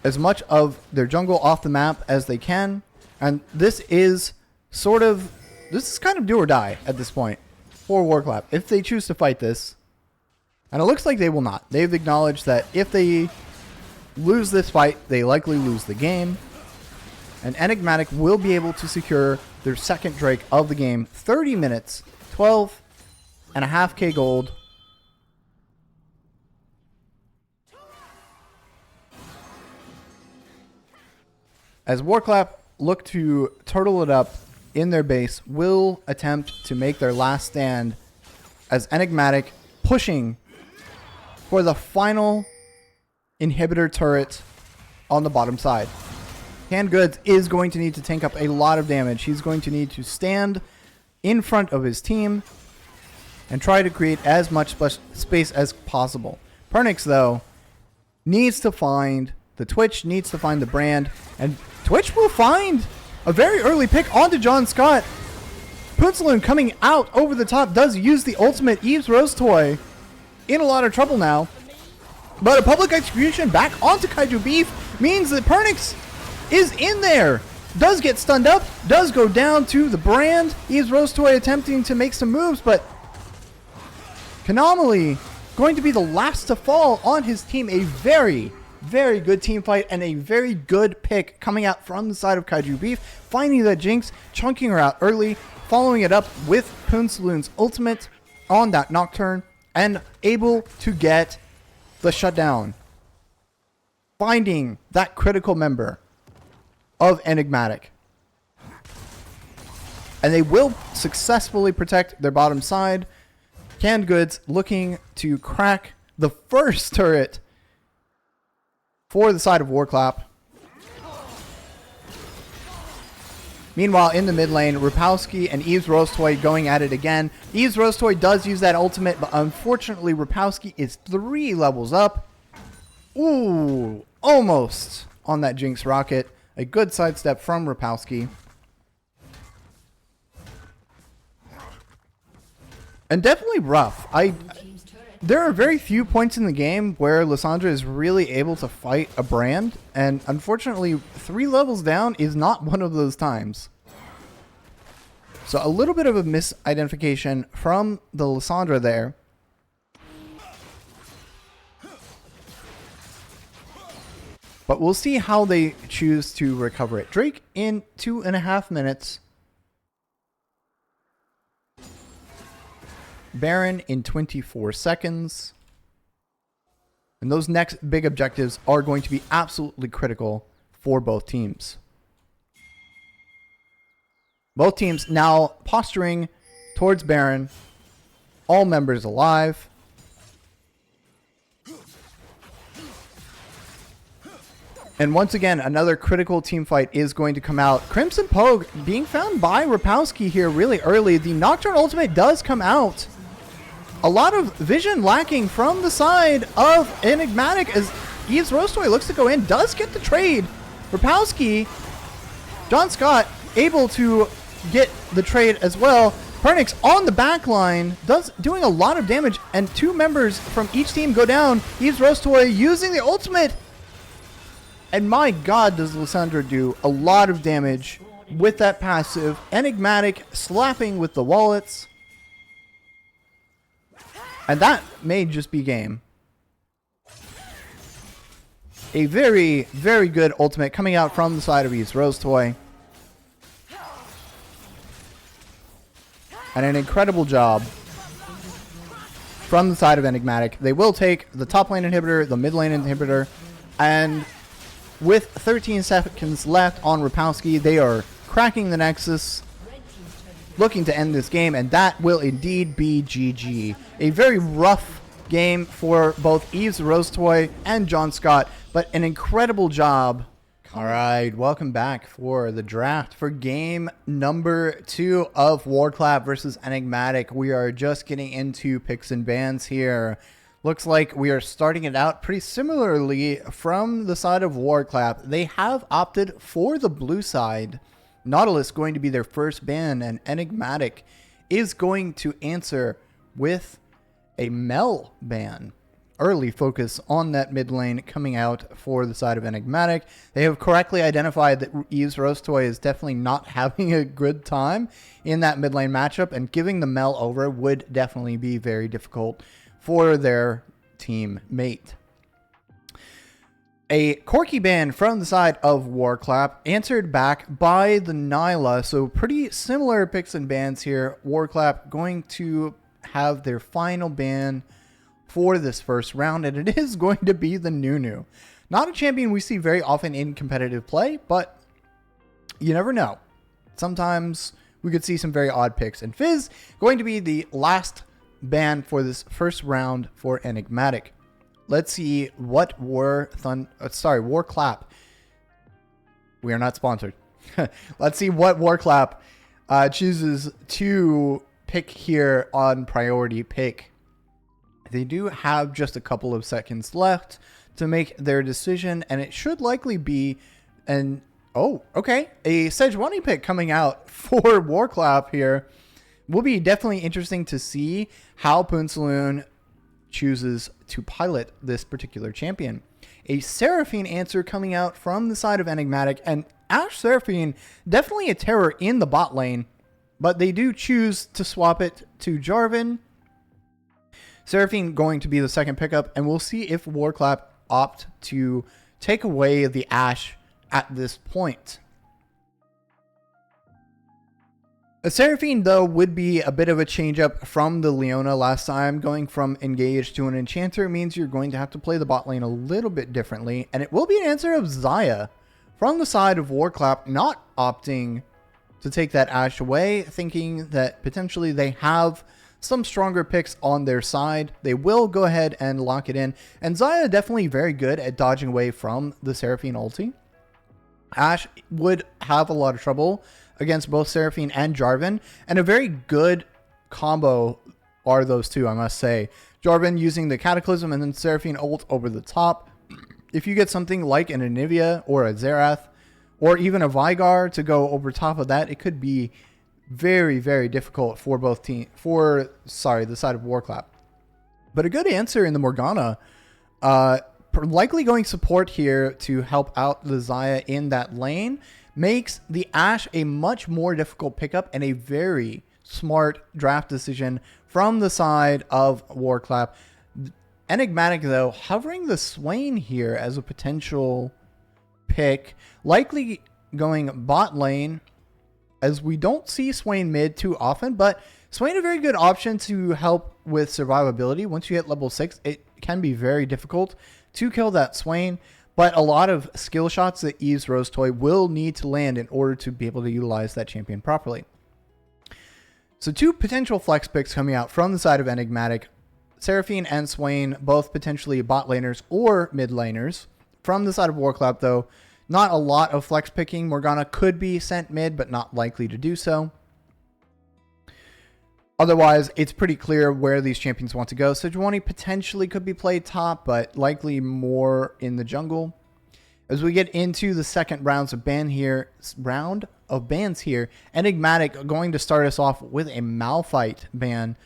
as much of their jungle off the map as they can. And this is kind of do or die at this point for War Clap if they choose to fight this. And it looks like they will not. They've acknowledged that if they lose this fight, they likely lose the game. And Enigmatic will be able to secure their second Drake of the game. 30 minutes, 12.5k gold. As War Clap look to turtle it up in their base, will attempt to make their last stand as Enigmatic pushing for the final inhibitor turret on the bottom side. Canned Goods is going to need to tank up a lot of damage. He's going to need to stand in front of his team and try to create as much space as possible. Pernix, though, needs to find the Twitch, needs to find the brand, and Twitch will find a very early pick onto John Scott. Poonsaloon coming out over the top does use the ultimate. Eve's Rose Toy in a lot of trouble now. But a public execution back onto Kaiju Beef means that Pernix is in there. Does get stunned up, does go down to the brand. Eve's Rose Toy attempting to make some moves, but Canomaly going to be the last to fall on his team. A very, very good team fight and a very good pick coming out from the side of Kaiju Beef. Finding that Jinx, chunking her out early, following it up with Poonsaloon's ultimate on that Nocturne, and able to get the shutdown. Finding that critical member of Enigmatic. And they will successfully protect their bottom side. Canned Goods looking to crack the first turret for the side of War Clap. Meanwhile, in the mid lane, Rapowski and Eve's Rose Toy going at it again. Eve's Rose Toy does use that ultimate, but unfortunately, Rapowski is 3 levels up. Ooh, almost on that Jinx rocket. A good sidestep from Rapowski. And definitely rough. There are very few points in the game where Lissandra is really able to fight a brand, and unfortunately 3 levels down is not one of those times. So a little bit of a misidentification from the Lissandra there. But we'll see how they choose to recover it. Drake in 2.5 minutes. Baron in 24 seconds. And those next big objectives are going to be absolutely critical for both teams. Both teams now posturing towards Baron. All members alive. And once again, another critical team fight is going to come out. Crimson Pogue being found by Rapowski here really early. The Nocturne ultimate does come out. A lot of vision lacking from the side of Enigmatic as Eve's Rose Toy looks to go in. Does get the trade. Rapowski, John Scott able to get the trade as well. Pernix on the back line, doing a lot of damage, and 2 members from each team go down. Eve's Rose Toy using the ultimate. And my god, does Lissandra do a lot of damage with that passive. Enigmatic slapping with the wallets. And that may just be game. A very, very good ultimate coming out from the side of Eve's Rose Toy. And an incredible job from the side of Enigmatic. They will take the top lane inhibitor, the mid lane inhibitor, and with 13 seconds left on Rapowski, they are cracking the Nexus, looking to end this game, and that will indeed be GG. A very rough game for both Yves Rosetoy and John Scott, but an incredible job. All right, welcome back for the draft for game number 2 of War Clap versus Enigmatic. We are just getting into picks and bans here. Looks like we are starting it out pretty similarly from the side of War Clap. They have opted for the blue side. Nautilus going to be their first ban, and Enigmatic is going to answer with a Mel ban. Early focus on that mid lane coming out for the side of Enigmatic. They have correctly identified that Yves Rosetoy is definitely not having a good time in that mid lane matchup, and giving the Mel over would definitely be very difficult for their teammate. A Corki ban from the side of War Clap, answered back by the Nyla. So pretty similar picks and bans here. War Clap going to have their final ban for this first round, and it is going to be the Nunu. Not a champion we see very often in competitive play, but you never know. Sometimes we could see some very odd picks. And Fizz going to be the last ban for this first round for Enigmatic. Let's see what War Clap. We are not sponsored. Let's see what War Clap chooses to pick here on priority pick. They do have just a couple of seconds left to make their decision, and it should likely be a Sejuani pick coming out for War Clap here. Will be definitely interesting to see how Poonsaloon chooses to pilot this particular champion. A Seraphine answer coming out from the side of Enigmatic, and Ashe Seraphine definitely a terror in the bot lane, but they do choose to swap it to Jarvan. Seraphine going to be the second pickup, and we'll see if War Clap opt to take away the Ashe at this point. A Seraphine, though, would be a bit of a change up from the Leona last time. Going from Engage to an Enchanter means you're going to have to play the bot lane a little bit differently, and it will be an answer of Xayah from the side of War Clap, not opting to take that Ashe away, thinking that potentially they have some stronger picks on their side. They will go ahead and lock it in, and Xayah definitely very good at dodging away from the Seraphine ulti. Ashe would have a lot of trouble against both Seraphine and Jarvan, and a very good combo are those two, I must say. Jarvan using the Cataclysm and then Seraphine ult over the top. If you get something like an Anivia or a Xerath or even a Veigar to go over top of that, it could be very, very difficult for both teams, the side of War Clap. But a good answer in the Morgana, likely going support here to help out the Xayah in that lane, makes the Ashe a much more difficult pickup, and a very smart draft decision from the side of War Clap. Enigmatic, though, hovering the Swain here as a potential pick, likely going bot lane, as we don't see Swain mid too often, but Swain a very good option to help with survivability. Once you hit level 6, it can be very difficult to kill that Swain, but a lot of skill shots that Yves Rosetoy will need to land in order to be able to utilize that champion properly. So two potential flex picks coming out from the side of Enigmatic. Seraphine and Swain, both potentially bot laners or mid laners. From the side of War Clap, though, not a lot of flex picking. Morgana could be sent mid, but not likely to do so. Otherwise, it's pretty clear where these champions want to go. Sejuani potentially could be played top, but likely more in the jungle. As we get into the second round of bans here, Enigmatic going to start us off with a Malphite ban.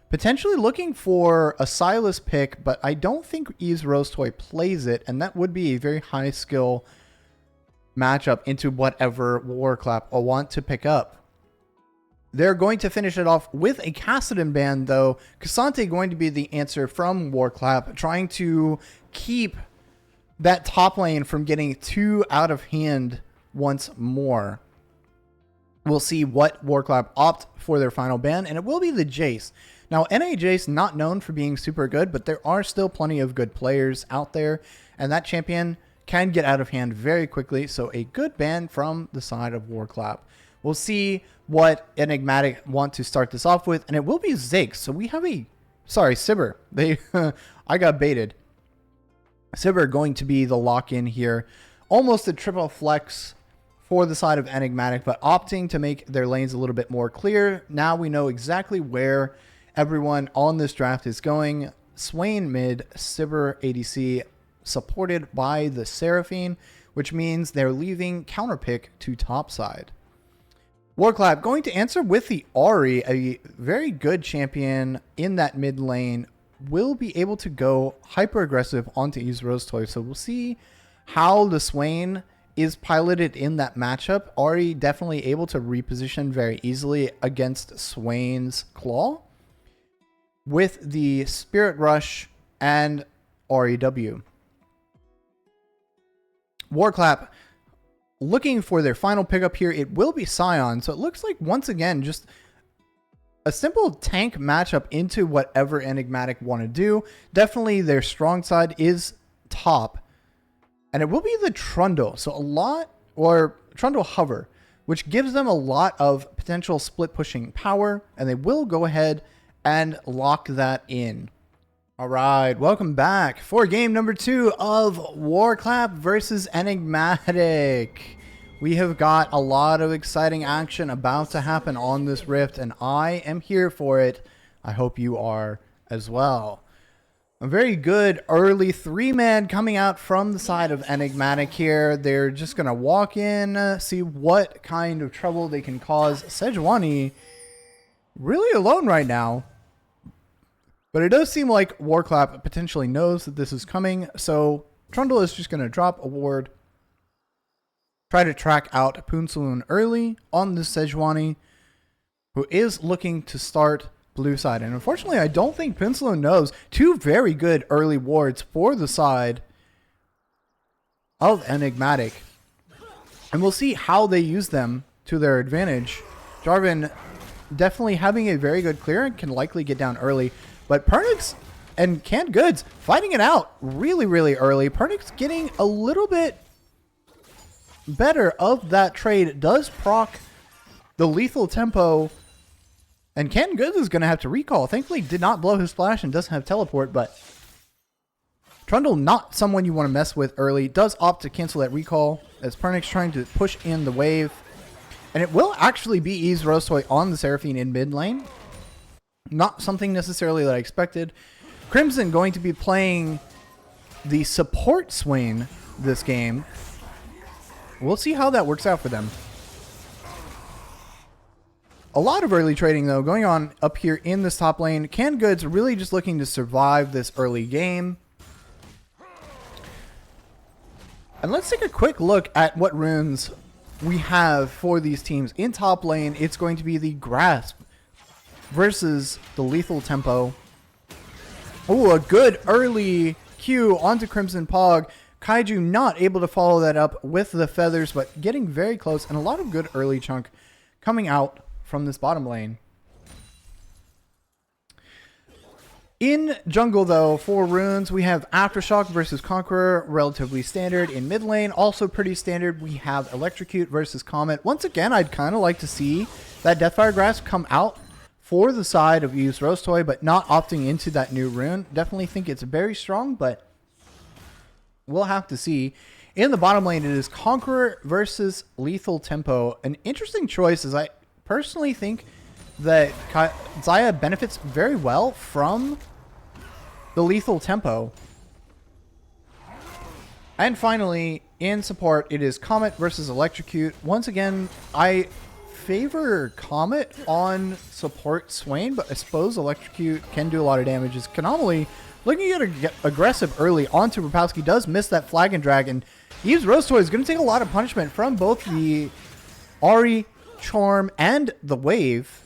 Potentially looking for a Silas pick, but I don't think Yves Rosetoy plays it, and that would be a very high skill matchup into whatever War Clap will want to pick up. They're going to finish it off with a Kassadin ban, though. Cassante going to be the answer from War Clap, trying to keep that top lane from getting too out of hand once more. We'll see what War Clap opt for their final ban, and it will be the Jace. Now, NA Jace not known for being super good, but there are still plenty of good players out there, and that champion can get out of hand very quickly, so a good ban from the side of War Clap. We'll see what Enigmatic want to start this off with, and it will be Ziggs. So we have Sibber. I got baited. Sibber going to be the lock-in here. Almost a triple flex for the side of Enigmatic, but opting to make their lanes a little bit more clear. Now we know exactly where everyone on this draft is going. Swain mid, Sibber ADC, supported by the Seraphine, which means they're leaving counterpick to top side. Warclap going to answer with the Ahri, a very good champion in that mid lane, will be able to go hyper aggressive onto Ys Rostoy. So we'll see how the Swain is piloted in that matchup. Ahri definitely able to reposition very easily against Swain's Claw with the Spirit Rush and Ahri W. Warclap looking for their final pickup here. It will be Scion. So it looks like, once again, just a simple tank matchup into whatever Enigmatic want to do. Definitely their strong side is top. And it will be the Trundle. So Trundle Hover, which gives them a lot of potential split pushing power. And they will go ahead and lock that in. All right, welcome back for game number 2 of Warclap versus Enigmatic. We have got a lot of exciting action about to happen on this rift, and I am here for it. I hope you are as well. A very good early 3-man coming out from the side of Enigmatic here. They're just going to walk in, see what kind of trouble they can cause. Sejuani really alone right now. But it does seem like Warclap potentially knows that this is coming, so Trundle is just going to drop a ward, try to track out Poonsaloon early on this Sejuani, who is looking to start blue side. And unfortunately, I don't think Poonsaloon knows. 2 very good early wards for the side of Enigmatic. And we'll see how they use them to their advantage. Jarvan definitely having a very good clear and can likely get down early. But Pernix and Canned Goods fighting it out really, really early. Pernix getting a little bit better of that trade. Does proc the lethal tempo. And Canned Goods is going to have to recall. Thankfully did not blow his splash and doesn't have teleport. But Trundle not someone you want to mess with early. Does opt to cancel that recall as Pernix trying to push in the wave. And it will actually be Ys Rostoy on the Seraphine in mid lane. Not something necessarily that I expected. Crimson going to be playing the support Swain this game. We'll see how that works out for them. A lot of early trading, though, going on up here in this top lane. Canned Goods really just looking to survive this early game. And let's take a quick look at what runes we have for these teams. In top lane, it's going to be the Grasp versus the Lethal Tempo. Oh, a good early Q onto Crimson Pog. Kaiju not able to follow that up with the feathers, but getting very close, and a lot of good early chunk coming out from this bottom lane. In jungle, though, for runes, we have Aftershock versus Conqueror, relatively standard. In mid lane, also pretty standard, we have Electrocute versus Comet. Once again, I'd kind of like to see that Deathfire Grasp come out for the side of Ys Rostoy, but not opting into that new rune. Definitely think it's very strong, but we'll have to see. In the bottom lane, it is Conqueror versus Lethal Tempo. An interesting choice, as I personally think that Xayah benefits very well from the Lethal Tempo. And finally, in support, it is Comet versus Electrocute. Once again, I favor Comet on support Swain, but I suppose Electrocute can do a lot of damage. It's Canomaly looking at aggressive early onto Rapowski. Does miss that flag and drag, and Ys Rostoy is going to take a lot of punishment from both the Ahri, Charm, and the Wave.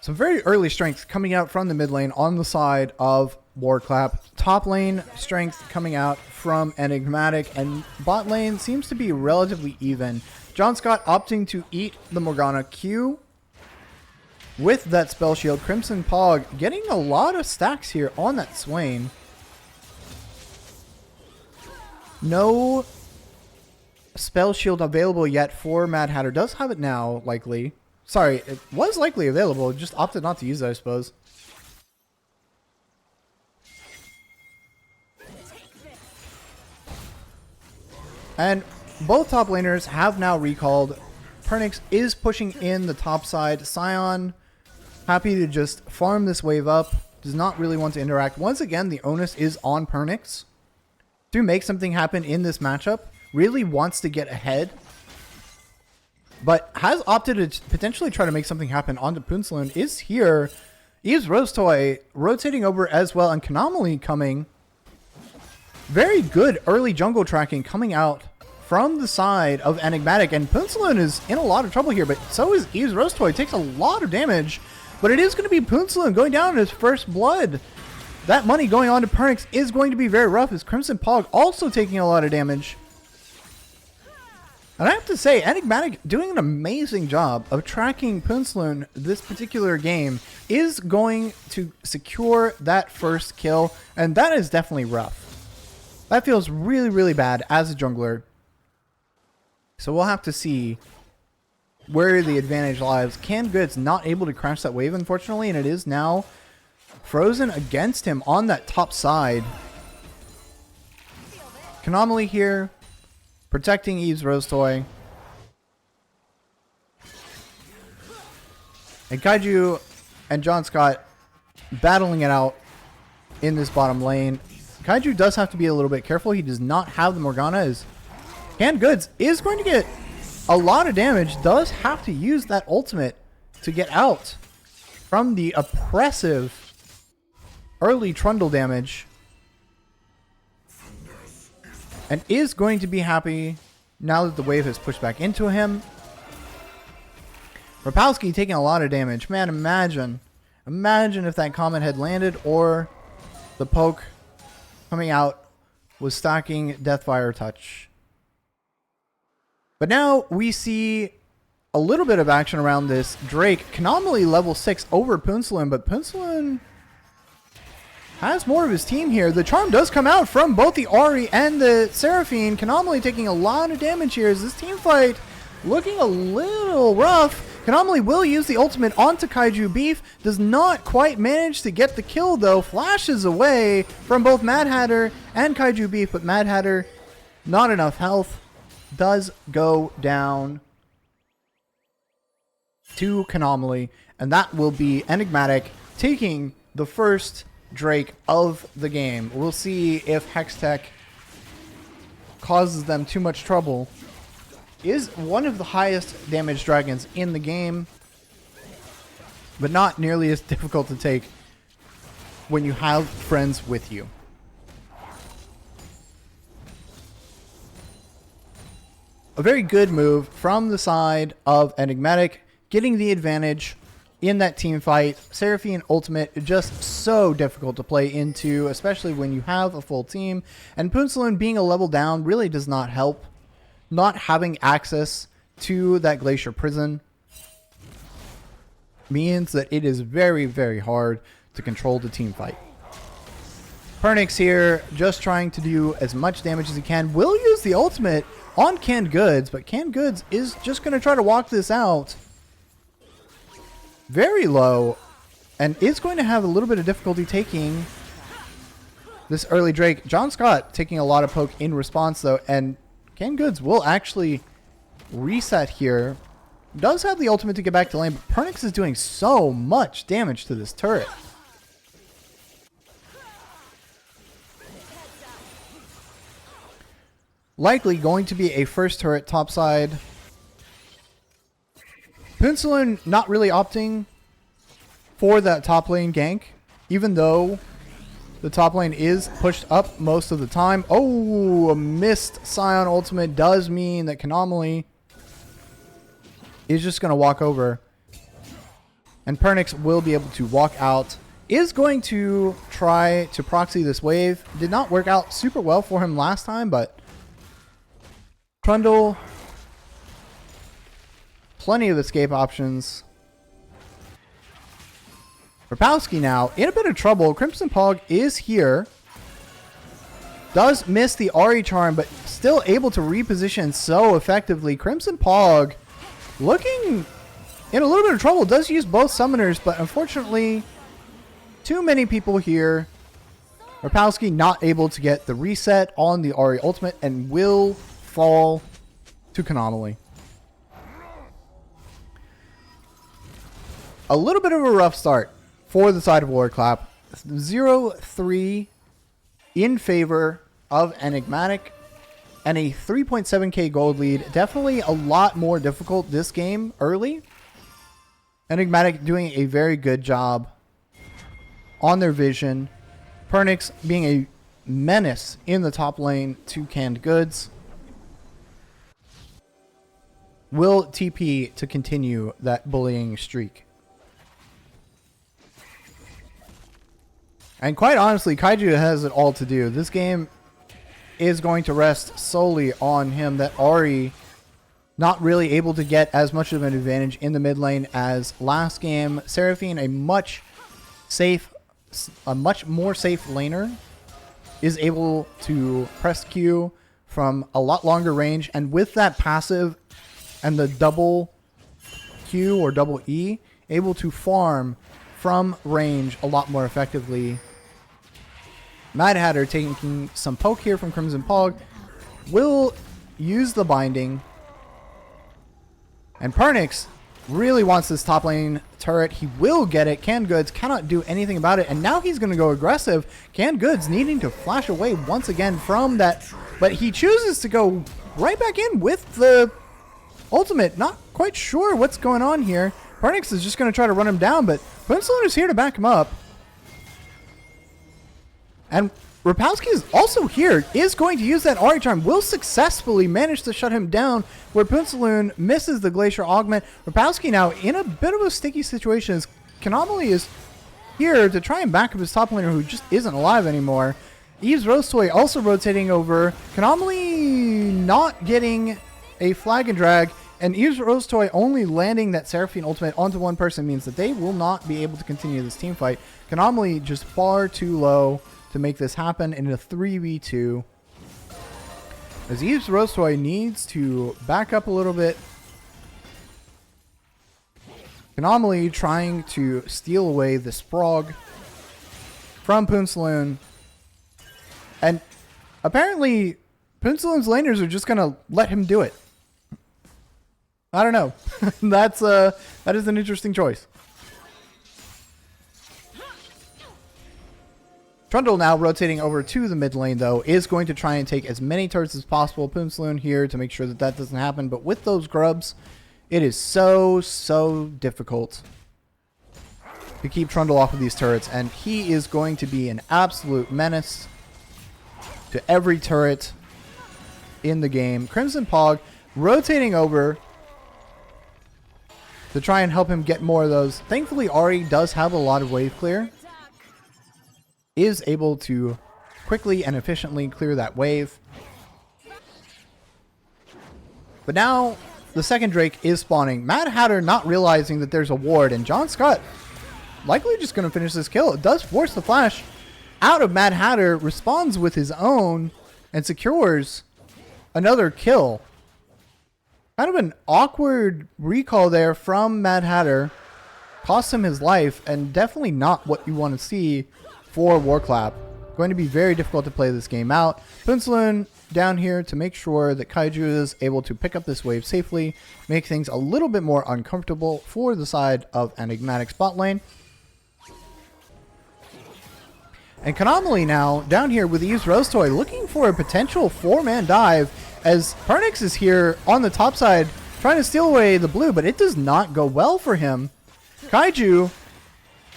Some very early strength coming out from the mid lane on the side of Warclap. Top lane strength coming out from Enigmatic, and bot lane seems to be relatively even. John Scott opting to eat the Morgana Q with that spell shield. Crimson Pog getting a lot of stacks here on that Swain. No spell shield available yet for Mad Hatter. Does have it now, likely. Sorry, it was likely available. Just opted not to use it, I suppose. And both top laners have now recalled. Pernix is pushing in the top side. Scion, happy to just farm this wave up. Does not really want to interact. Once again, the onus is on Pernix to make something happen in this matchup. Really wants to get ahead, but has opted to potentially try to make something happen onto Poonsaloon. Is here. Eve's Rose Toy rotating over as well, and Anomaly coming. Very good early jungle tracking coming out from the side of Enigmatic, and Poonsaloon is in a lot of trouble here, but so is Eve's Rose Toy. Takes a lot of damage, but it is going to be Poonsaloon going down in his first blood. That money going on to Pernix is going to be very rough, as Crimson Pog also taking a lot of damage. And I have to say, Enigmatic doing an amazing job of tracking Poonsaloon this particular game, is going to secure that first kill, and that is definitely rough. That feels really, really bad as a jungler. So we'll have to see where the advantage lies. Canned Goods not able to crash that wave, unfortunately, and it is now frozen against him on that top side. Anomaly here, protecting Eve's Rose Toy. And Kaiju and John Scott battling it out in this bottom lane. Kaiju does have to be a little bit careful. He does not have the Morgana. As Canned Goods is going to get a lot of damage. Does have to use that ultimate to get out from the oppressive early Trundle damage. And is going to be happy now that the wave has pushed back into him. Rapowski taking a lot of damage. Man, imagine if that comment had landed, or the poke coming out was stacking Deathfire Touch. But now we see a little bit of action around this Drake. Anomaly level 6 over Poonsaloon, but Poonsaloon has more of his team here. The charm does come out from both the Ahri and the Seraphine. Anomaly taking a lot of damage here. Is this team fight looking a little rough? Anomaly will use the ultimate onto Kaiju Beef. Does not quite manage to get the kill though. Flashes away from both Mad Hatter and Kaiju Beef, but Mad Hatter, not enough health. Does go down to Anomaly, and that will be Enigmatic taking the first Drake of the game. We'll see if Hextech causes them too much trouble. Is one of the highest damage dragons in the game, but not nearly as difficult to take when you have friends with you. A very good move from the side of Enigmatic, getting the advantage in that team fight. Seraphine ultimate, just so difficult to play into, especially when you have a full team. And Poonsaloon being a level down really does not help. Not having access to that Glacier Prison means that it is very, very hard to control the team fight. Pernix here, just trying to do as much damage as he can. Will use the ultimate on Canned Goods, but Canned Goods is just going to try to walk this out very low, and is going to have a little bit of difficulty taking this early Drake. John Scott taking a lot of poke in response though, and Canned Goods will actually reset here. Does have the ultimate to get back to lane, but Pernix is doing so much damage to this turret. Likely going to be a first turret topside. Poonsaloon not really opting for that top lane gank, even though the top lane is pushed up most of the time. Oh, a missed Scion ultimate does mean that Anomaly is just going to walk over. And Pernix will be able to walk out. Is going to try to proxy this wave. Did not work out super well for him last time, but Trundle plenty of escape options. Rapowski now in a bit of trouble. Crimson Pog is here. Does miss the Ari charm, but still able to reposition so effectively. Crimson Pog looking in a little bit of trouble. Does use both summoners, but unfortunately, too many people here. Rapowski not able to get the reset on the Ari ultimate and will fall to Canomaly. A little bit of a rough start for the side of War Clap. 0-3 in favor of Enigmatic and a 3.7k gold lead. Definitely a lot more difficult this game early. Enigmatic doing a very good job on their vision. Pernix being a menace in the top lane to Canned Goods. Will TP to continue that bullying streak. And quite honestly, Kaiju has it all to do. This game is going to rest solely on him. That Ari not really able to get as much of an advantage in the mid lane as last game. Seraphine, a much more safe laner, is able to press Q from a lot longer range, and with that passive and the double Q or double E, able to farm from range a lot more effectively. Mad Hatter taking some poke here from Crimson Pog, will use the binding, and Pernix really wants this top lane turret. He will get it. Canned Goods cannot do anything about it, and now he's going to go aggressive. Canned Goods needing to flash away once again from that, but he chooses to go right back in with the ultimate. Not quite sure what's going on here. Pernix is just going to try to run him down, but Princeland is here to back him up. And Rapowski is also here, is going to use that Ari charm, will successfully manage to shut him down, where Punsaloon misses the Glacier Augment. Rapowski now in a bit of a sticky situation, as Canomaly is here to try and back up his top laner, who just isn't alive anymore. Eve's Rose Toy also rotating over. Canomaly not getting a flag and drag, and Eve's Rose Toy only landing that Seraphine ultimate onto one person means that they will not be able to continue this team fight. Canomaly just far too low to make this happen in a 3v2. As Eve's Rose Toy needs to back up a little bit. Canomaly trying to steal away the Sprog from Punsaloon. And apparently Punsaloon's laners are just going to let him do it. I don't know. That is an interesting choice. Trundle now rotating over to the mid lane, though, is going to try and take as many turrets as possible. Punsaloon here to make sure that that doesn't happen. But with those grubs, it is so difficult to keep Trundle off of these turrets. And he is going to be an absolute menace to every turret in the game. Crimson Pog rotating over to try and help him get more of those. Thankfully, Ari does have a lot of wave clear. Is able to quickly and efficiently clear that wave. But now the second Drake is spawning. Mad Hatter not realizing that there's a ward, and John Scott likely just going to finish this kill. It does force the flash out of Mad Hatter, responds with his own, and secures another kill. Kind of an awkward recall there from Mad Hatter. Cost him his life, and definitely not what you want to see for War Clap. Going to be very difficult to play this game out. Punsaloon down here to make sure that Kaiju is able to pick up this wave safely, make things a little bit more uncomfortable for the side of Enigmatic spot lane. And Canomaly now down here with Eve's Rose Toy looking for a potential 4-man dive, as Pernix is here on the top side trying to steal away the blue, but it does not go well for him. Kaiju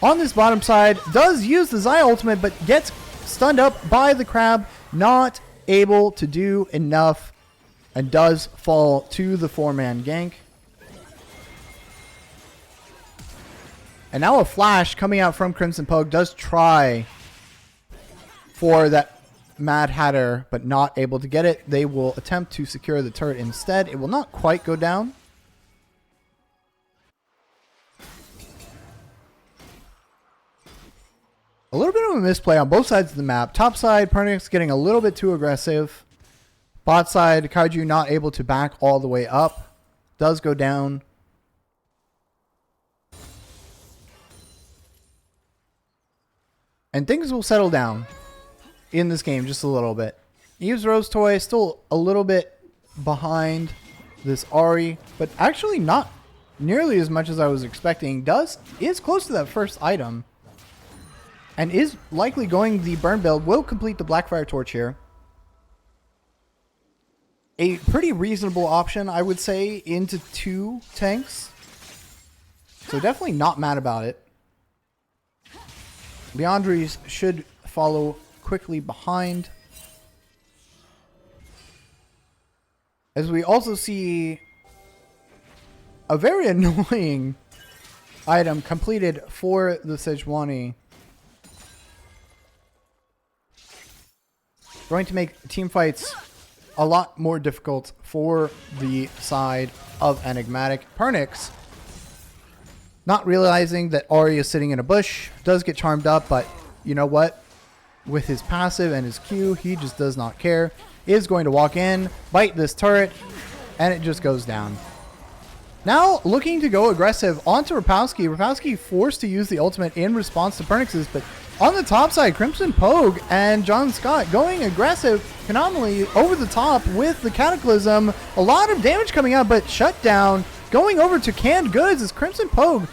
on this bottom side does use the Zaya ultimate, but gets stunned up by the crab, not able to do enough, and does fall to the 4-man gank. And now a flash coming out from Crimson Pog does try for that Mad Hatter, but not able to get it. They will attempt to secure the turret instead. It will not quite go down. A little bit of a misplay on both sides of the map. Top side, Pernix getting a little bit too aggressive. Bot side, Kaiju not able to back all the way up. Does go down. And things will settle down in this game just a little bit. Eve's Rose Toy still a little bit behind this Ari, but actually not nearly as much as I was expecting. Is close to that first item. And is likely going the burn build. Will complete the Blackfire Torch here. A pretty reasonable option, I would say, into 2 tanks. So definitely not mad about it. Leandries should follow quickly behind. As we also see a very annoying item completed for the Sejuani. Going to make team fights a lot more difficult for the side of Enigmatic. Pernix, not realizing that Ari is sitting in a bush, does get charmed up, but you know what? With his passive and his Q, he just does not care. Is going to walk in, bite this turret, and it just goes down. Now looking to go aggressive onto Rapowski. Rapowski forced to use the ultimate in response to Pernix's, but on the top side, Crimson Pogue and John Scott going aggressive, phenomenally over the top with the Cataclysm. A lot of damage coming out, but shut down. Going over to Canned Goods is Crimson Pogue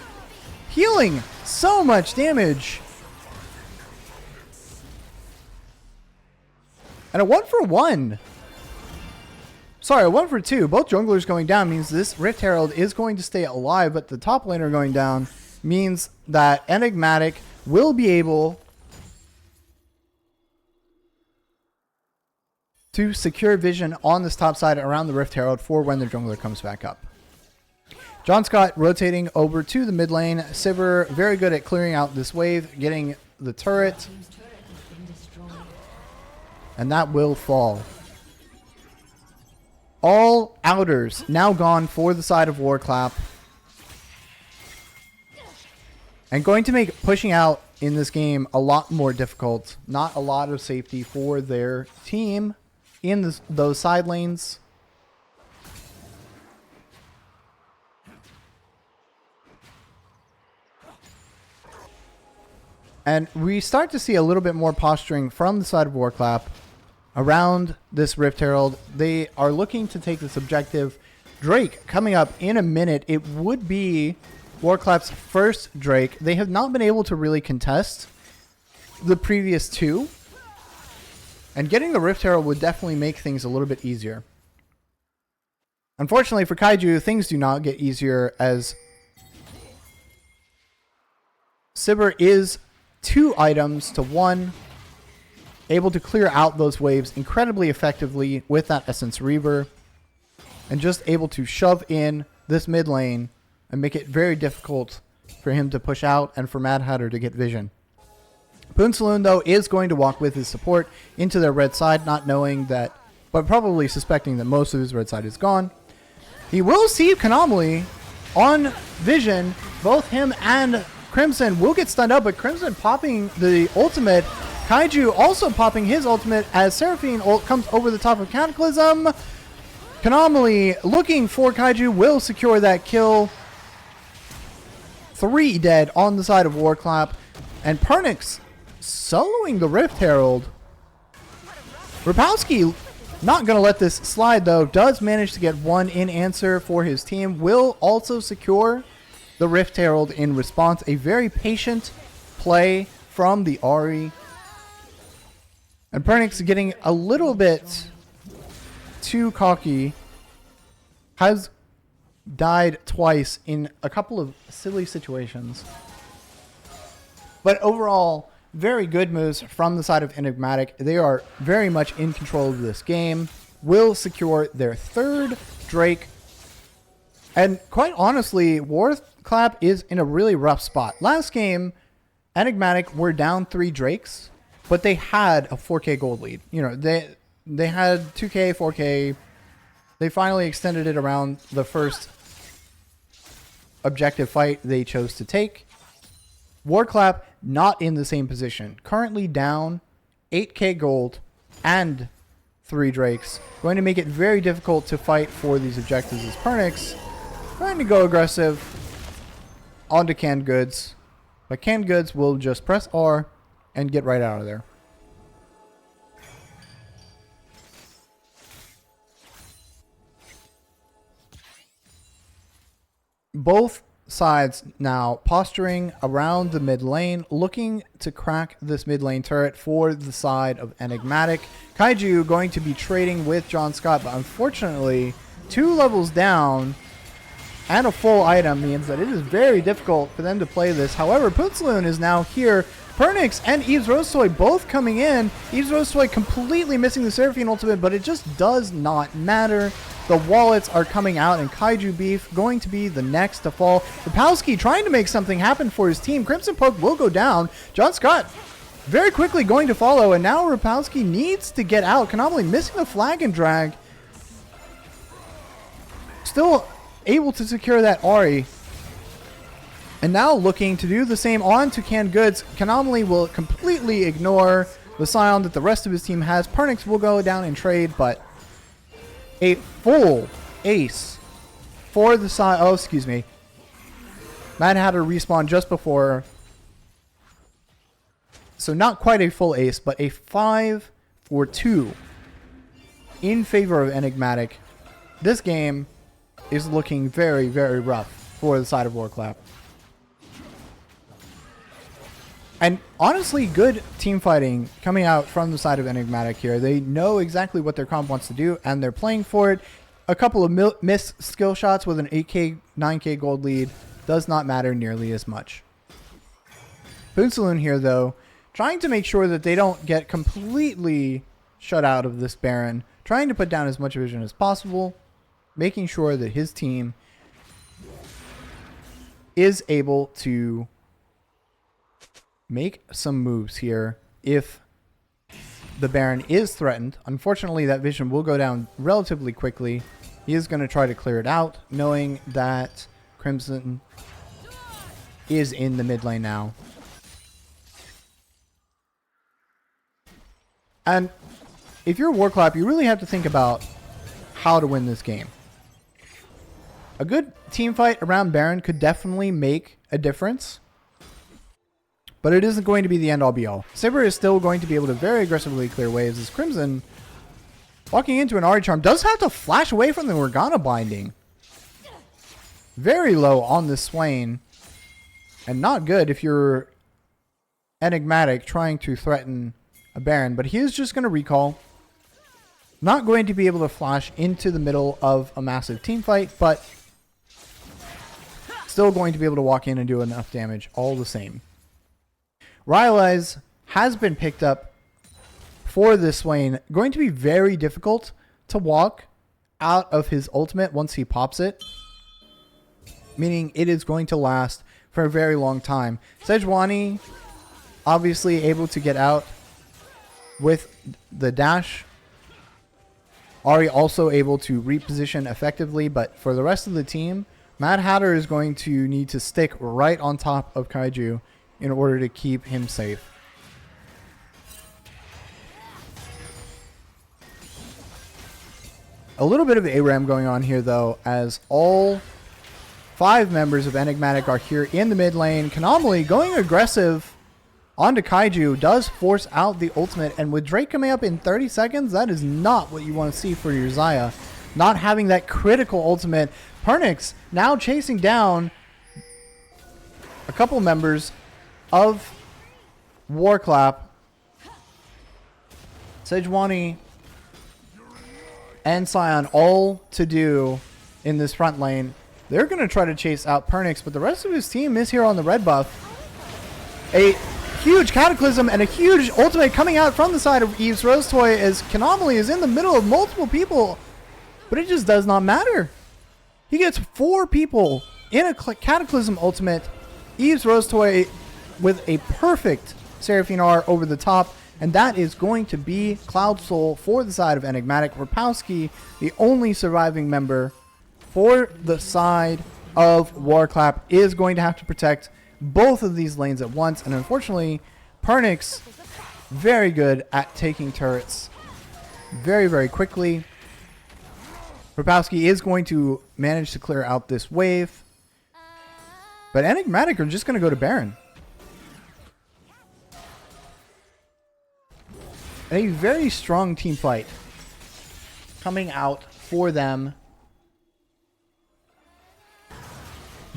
healing so much damage. And a 1-for-1. Sorry, a 1-for-2. Both junglers going down means this Rift Herald is going to stay alive, but the top laner going down means that Enigmatic will be able to secure vision on this top side around the Rift Herald for when the jungler comes back up. John Scott rotating over to the mid lane. Sivir very good at clearing out this wave, getting the turret. And that will fall. All outers now gone for the side of War Clap. And going to make pushing out in this game a lot more difficult. Not a lot of safety for their team in those side lanes. And we start to see a little bit more posturing from the side of War Clap around this Rift Herald. They are looking to take this objective. Drake coming up in a minute. It would be War Clap's first Drake. They have not been able to really contest the previous 2. And getting the Rift Herald would definitely make things a little bit easier. Unfortunately for Kaiju, things do not get easier as Sivir is 2 items to 1. Able to clear out those waves incredibly effectively with that Essence Reaver. And just able to shove in this mid lane and make it very difficult for him to push out and for Mad Hatter to get vision. Poon Saloon, though, is going to walk with his support into their red side, not knowing that, but probably suspecting that most of his red side is gone. He will see Anomaly on vision. Both him and Crimson will get stunned up, but Crimson popping the ultimate. Kaiju also popping his ultimate as Seraphine ult comes over the top of Cataclysm. Anomaly looking for Kaiju will secure that kill. 3 dead on the side of War Clap. And Pernix soloing the Rift Herald. Rapowski not going to let this slide, though. Does manage to get 1 in answer for his team. Will also secure the Rift Herald in response. A very patient play from the Ari. And Pernix getting a little bit too cocky. Has died twice in a couple of silly situations. But overall, very good moves from the side of Enigmatic. They are very much in control of this game. Will secure their 3rd Drake. And quite honestly, War Clap is in a really rough spot. Last game, Enigmatic were down 3 Drakes, but they had a 4K gold lead. You know, they had 2K, 4K. They finally extended it around the first objective fight they chose to take. War Clap not in the same position. Currently down 8k gold and 3 drakes. Going to make it very difficult to fight for these objectives as Pernix trying to go aggressive onto canned goods. But canned goods will just press R and get right out of there. Both sides now posturing around the mid lane, looking to crack this mid lane turret for the side of Enigmatic. Kaiju going to be trading with John Scott, but unfortunately 2 levels down and a full item means that it is very difficult for them to play this. However, Pootsaloon is now here. Pernix and Eves Rosestoy both coming in. Eves Rosestoy completely missing the Seraphine ultimate, but it just does not matter. The wallets are coming out, and Kaiju Beef going to be the next to fall. Rapowski trying to make something happen for his team. Crimson Poke will go down. John Scott very quickly going to follow, and now Rapowski needs to get out. Kanamali missing the flag and drag. Still able to secure that Ari. And now looking to do the same on to canned goods. Kanamali will completely ignore the Scion that the rest of his team has. Pernix will go down and trade, but a full ace for the side. Oh, excuse me. Mad Hatter respawn just before. So not quite a full ace, but a 5 for 2 in favor of Enigmatic. This game is looking very, very rough for the side of War Clap. And honestly, good team fighting coming out from the side of Enigmatic here. They know exactly what their comp wants to do, and they're playing for it. A couple of missed skill shots with an 8k, 9k gold lead does not matter nearly as much. Pootsaloon here, though, trying to make sure that they don't get completely shut out of this Baron, trying to put down as much vision as possible, making sure that his team is able to make some moves here if the Baron is threatened. Unfortunately, that vision will go down relatively quickly. He is going to try to clear it out, knowing that Crimson is in the mid lane now. And if you're War Clap, you really have to think about how to win this game. A good team fight around Baron could definitely make a difference, but it isn't going to be the end all be all. Saber is still going to be able to very aggressively clear waves as Crimson, walking into an Ari Charm, does have to flash away from the Morgana binding. Very low on this Swain, and not good if you're Enigmatic trying to threaten a Baron, but he is just going to recall. Not going to be able to flash into the middle of a massive team fight, but still going to be able to walk in and do enough damage all the same. Rylai's has been picked up for this Swain. Going to be very difficult to walk out of his ultimate once he pops it, meaning it is going to last for a very long time. Sejuani obviously able to get out with the dash. Ari also able to reposition effectively, but for the rest of the team, Mad Hatter is going to need to stick right on top of Kaiju in order to keep him safe. A little bit of ARAM going on here, though, as all 5 members of Enigmatic are here in the mid lane. Kanamali going aggressive onto Kaiju does force out the ultimate, and with Drake coming up in 30 seconds, that is not what you want to see for your Xayah. Not having that critical ultimate. Pernix now chasing down a couple members of War Clap. Sejuani and Scion all to do in this front lane. They're going to try to chase out Pernix, but the rest of his team is here on the red buff. A huge Cataclysm and a huge ultimate coming out from the side of Eves Rosetoy as Kanamali is in the middle of multiple people, but it just does not matter. He gets 4 people in a Cataclysm ultimate. Eves Rosetoy with a perfect Seraphine R over the top, and that is going to be Cloud Soul for the side of Enigmatic. Rapowski, the only surviving member for the side of War Clap, is going to have to protect both of these lanes at once. And unfortunately, Pernix, very good at taking turrets very, very quickly. Rapowski is going to manage to clear out this wave. But Enigmatic are just going to go to Baron. A very strong team fight coming out for them.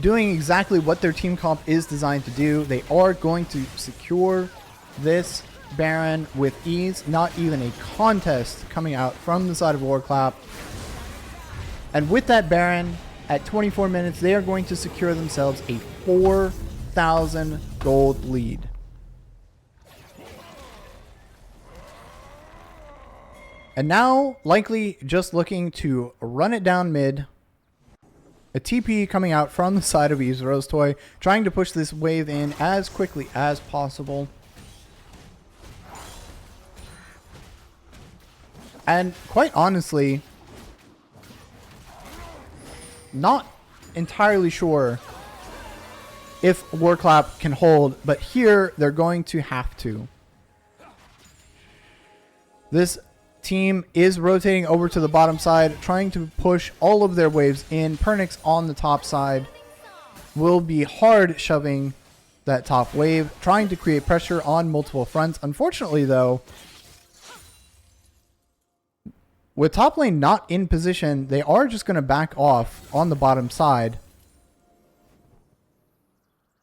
Doing exactly what their team comp is designed to do. They are going to secure this Baron with ease. Not even a contest coming out from the side of War Clap. And with that Baron, at 24 minutes, they are going to secure themselves a 4,000 gold lead. And now, likely just looking to run it down mid. A TP coming out from the side of Eve's Rose Toy, trying to push this wave in as quickly as possible. And quite honestly, not entirely sure if War Clap can hold, but here they're going to have to. This team is rotating over to the bottom side, trying to push all of their waves in. Pernix on the top side will be hard shoving that top wave, trying to create pressure on multiple fronts. Unfortunately, though, with top lane not in position, they are just going to back off on the bottom side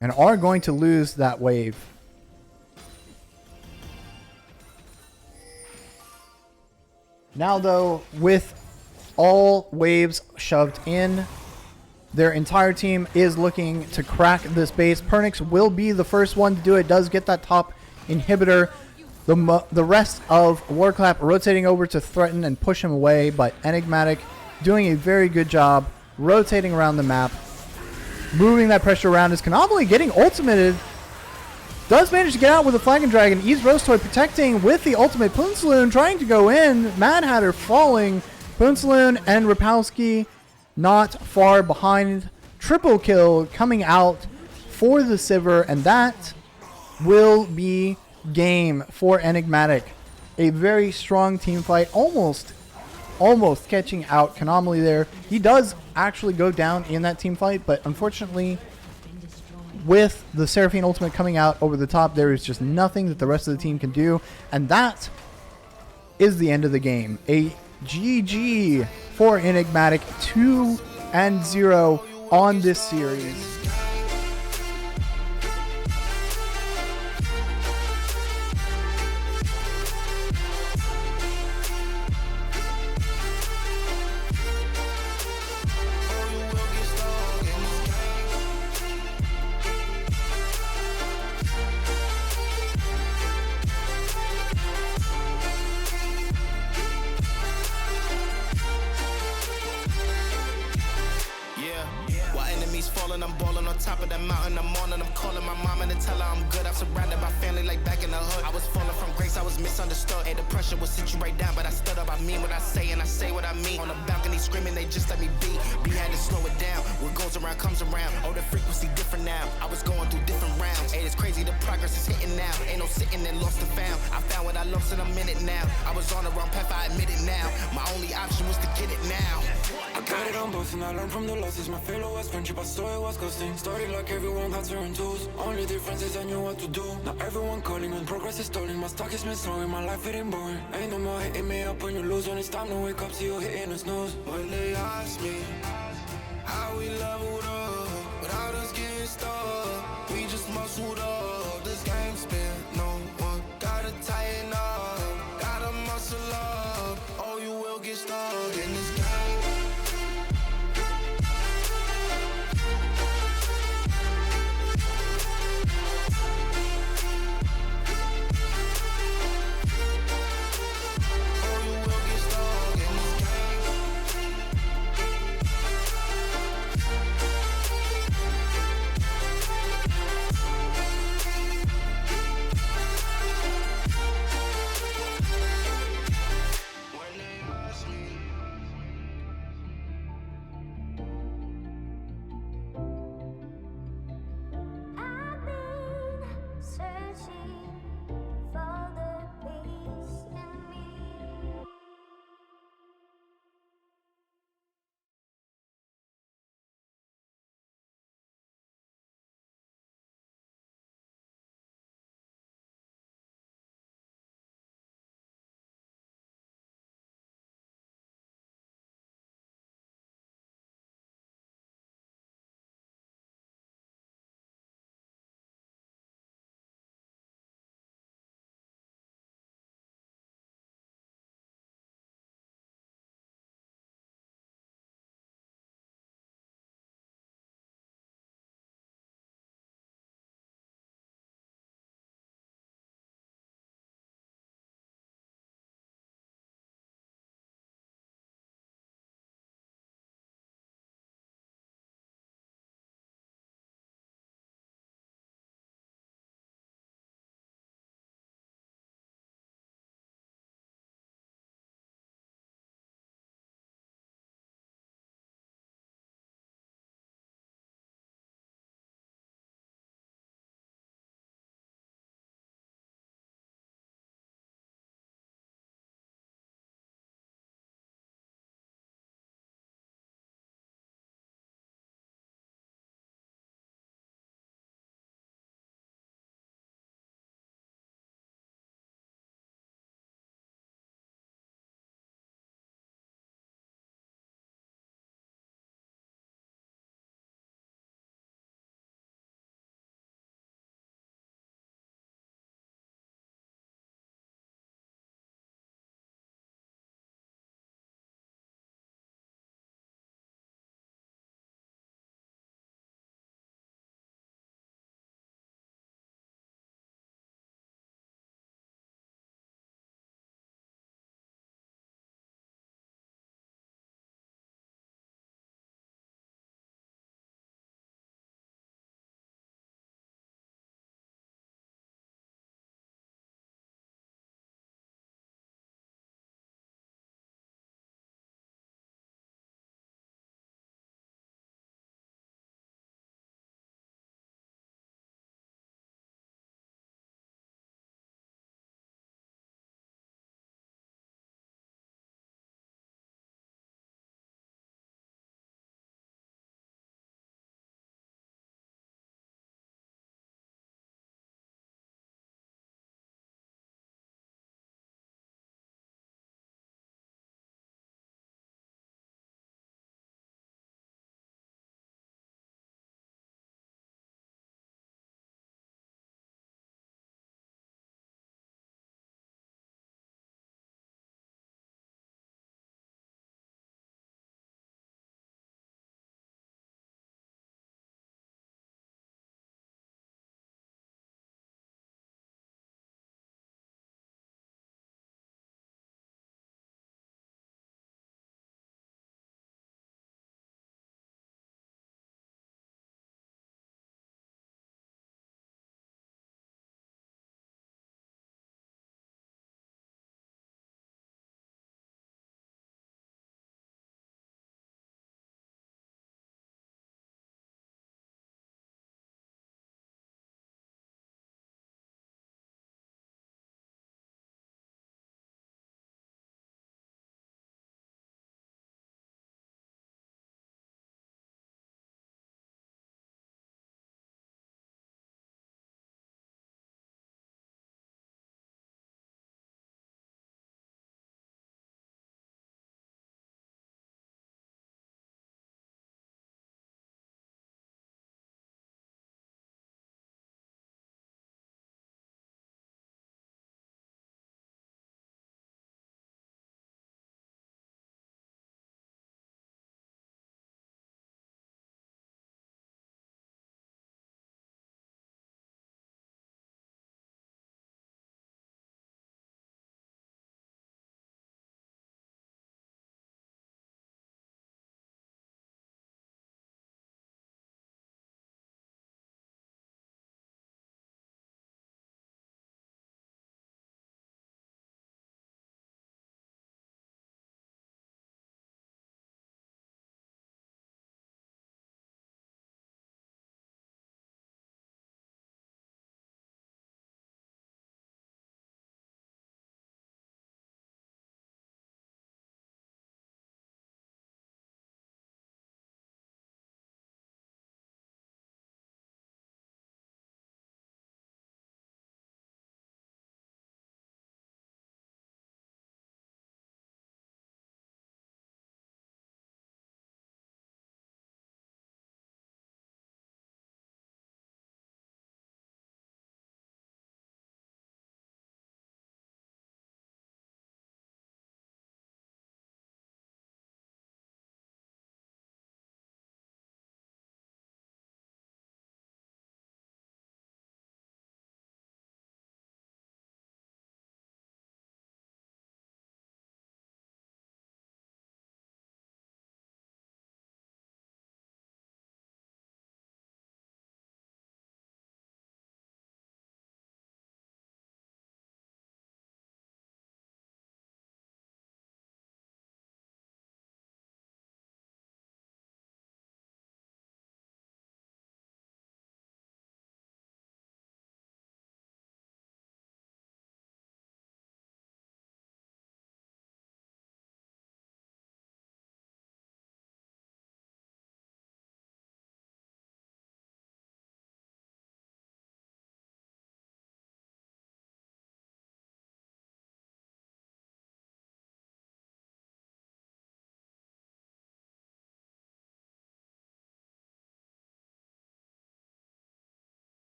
and are going to lose that wave. Now, though, with all waves shoved in, their entire team is looking to crack this base. Pernix will be the first one to do it. Does get that top inhibitor. The rest of War Clap rotating over to threaten and push him away, but Enigmatic doing a very good job rotating around the map, moving that pressure around. Is Canopoly getting ultimated? Does manage to get out with a Flagon Dragon. Eve's Rose Toy protecting with the ultimate. Poonsaloon trying to go in. Mad Hatter falling. Poonsaloon and Rapowski not far behind. Triple kill coming out for the Sivir, and that will be game for Enigmatic. A very strong team fight. Almost catching out Canopoly there. He does actually go down in that team fight, but unfortunately, with the Seraphine ultimate coming out over the top, there is just nothing that the rest of the team can do. And that is the end of the game. A GG for Enigmatic, 2-0 on this series. I'm balling on top of that mountain. I'm on and I'm calling my mom and tell her I'm good. I'm surrounded by family like back in the hood. I was falling from grace, I was misunderstood. Hey, the pressure will sit you right down, but I stood up. I mean what I say and I say what I mean. On the balcony screaming, they just let me be. B had to slow it down. What goes around comes around. Oh, the frequency different now. I was going through different rounds. Hey, it's crazy, the progress is hitting now. Ain't no sitting and lost and found. I found what I lost in a minute now. I was on the wrong path, I admit it now. My only option was to get it now. I got it on both and I learned from the losses. My failure was friendship, I saw it was costing. Started like everyone had certain tools. Only difference is I knew what to do. Now everyone calling when progress is stalling. My stock is been slowing, my life hitting boring. Ain't no more hitting me up when you lose. When it's time to wake up, see you hitting a snooze. When they ask me how we leveled up without us getting stuck, we just muscled up.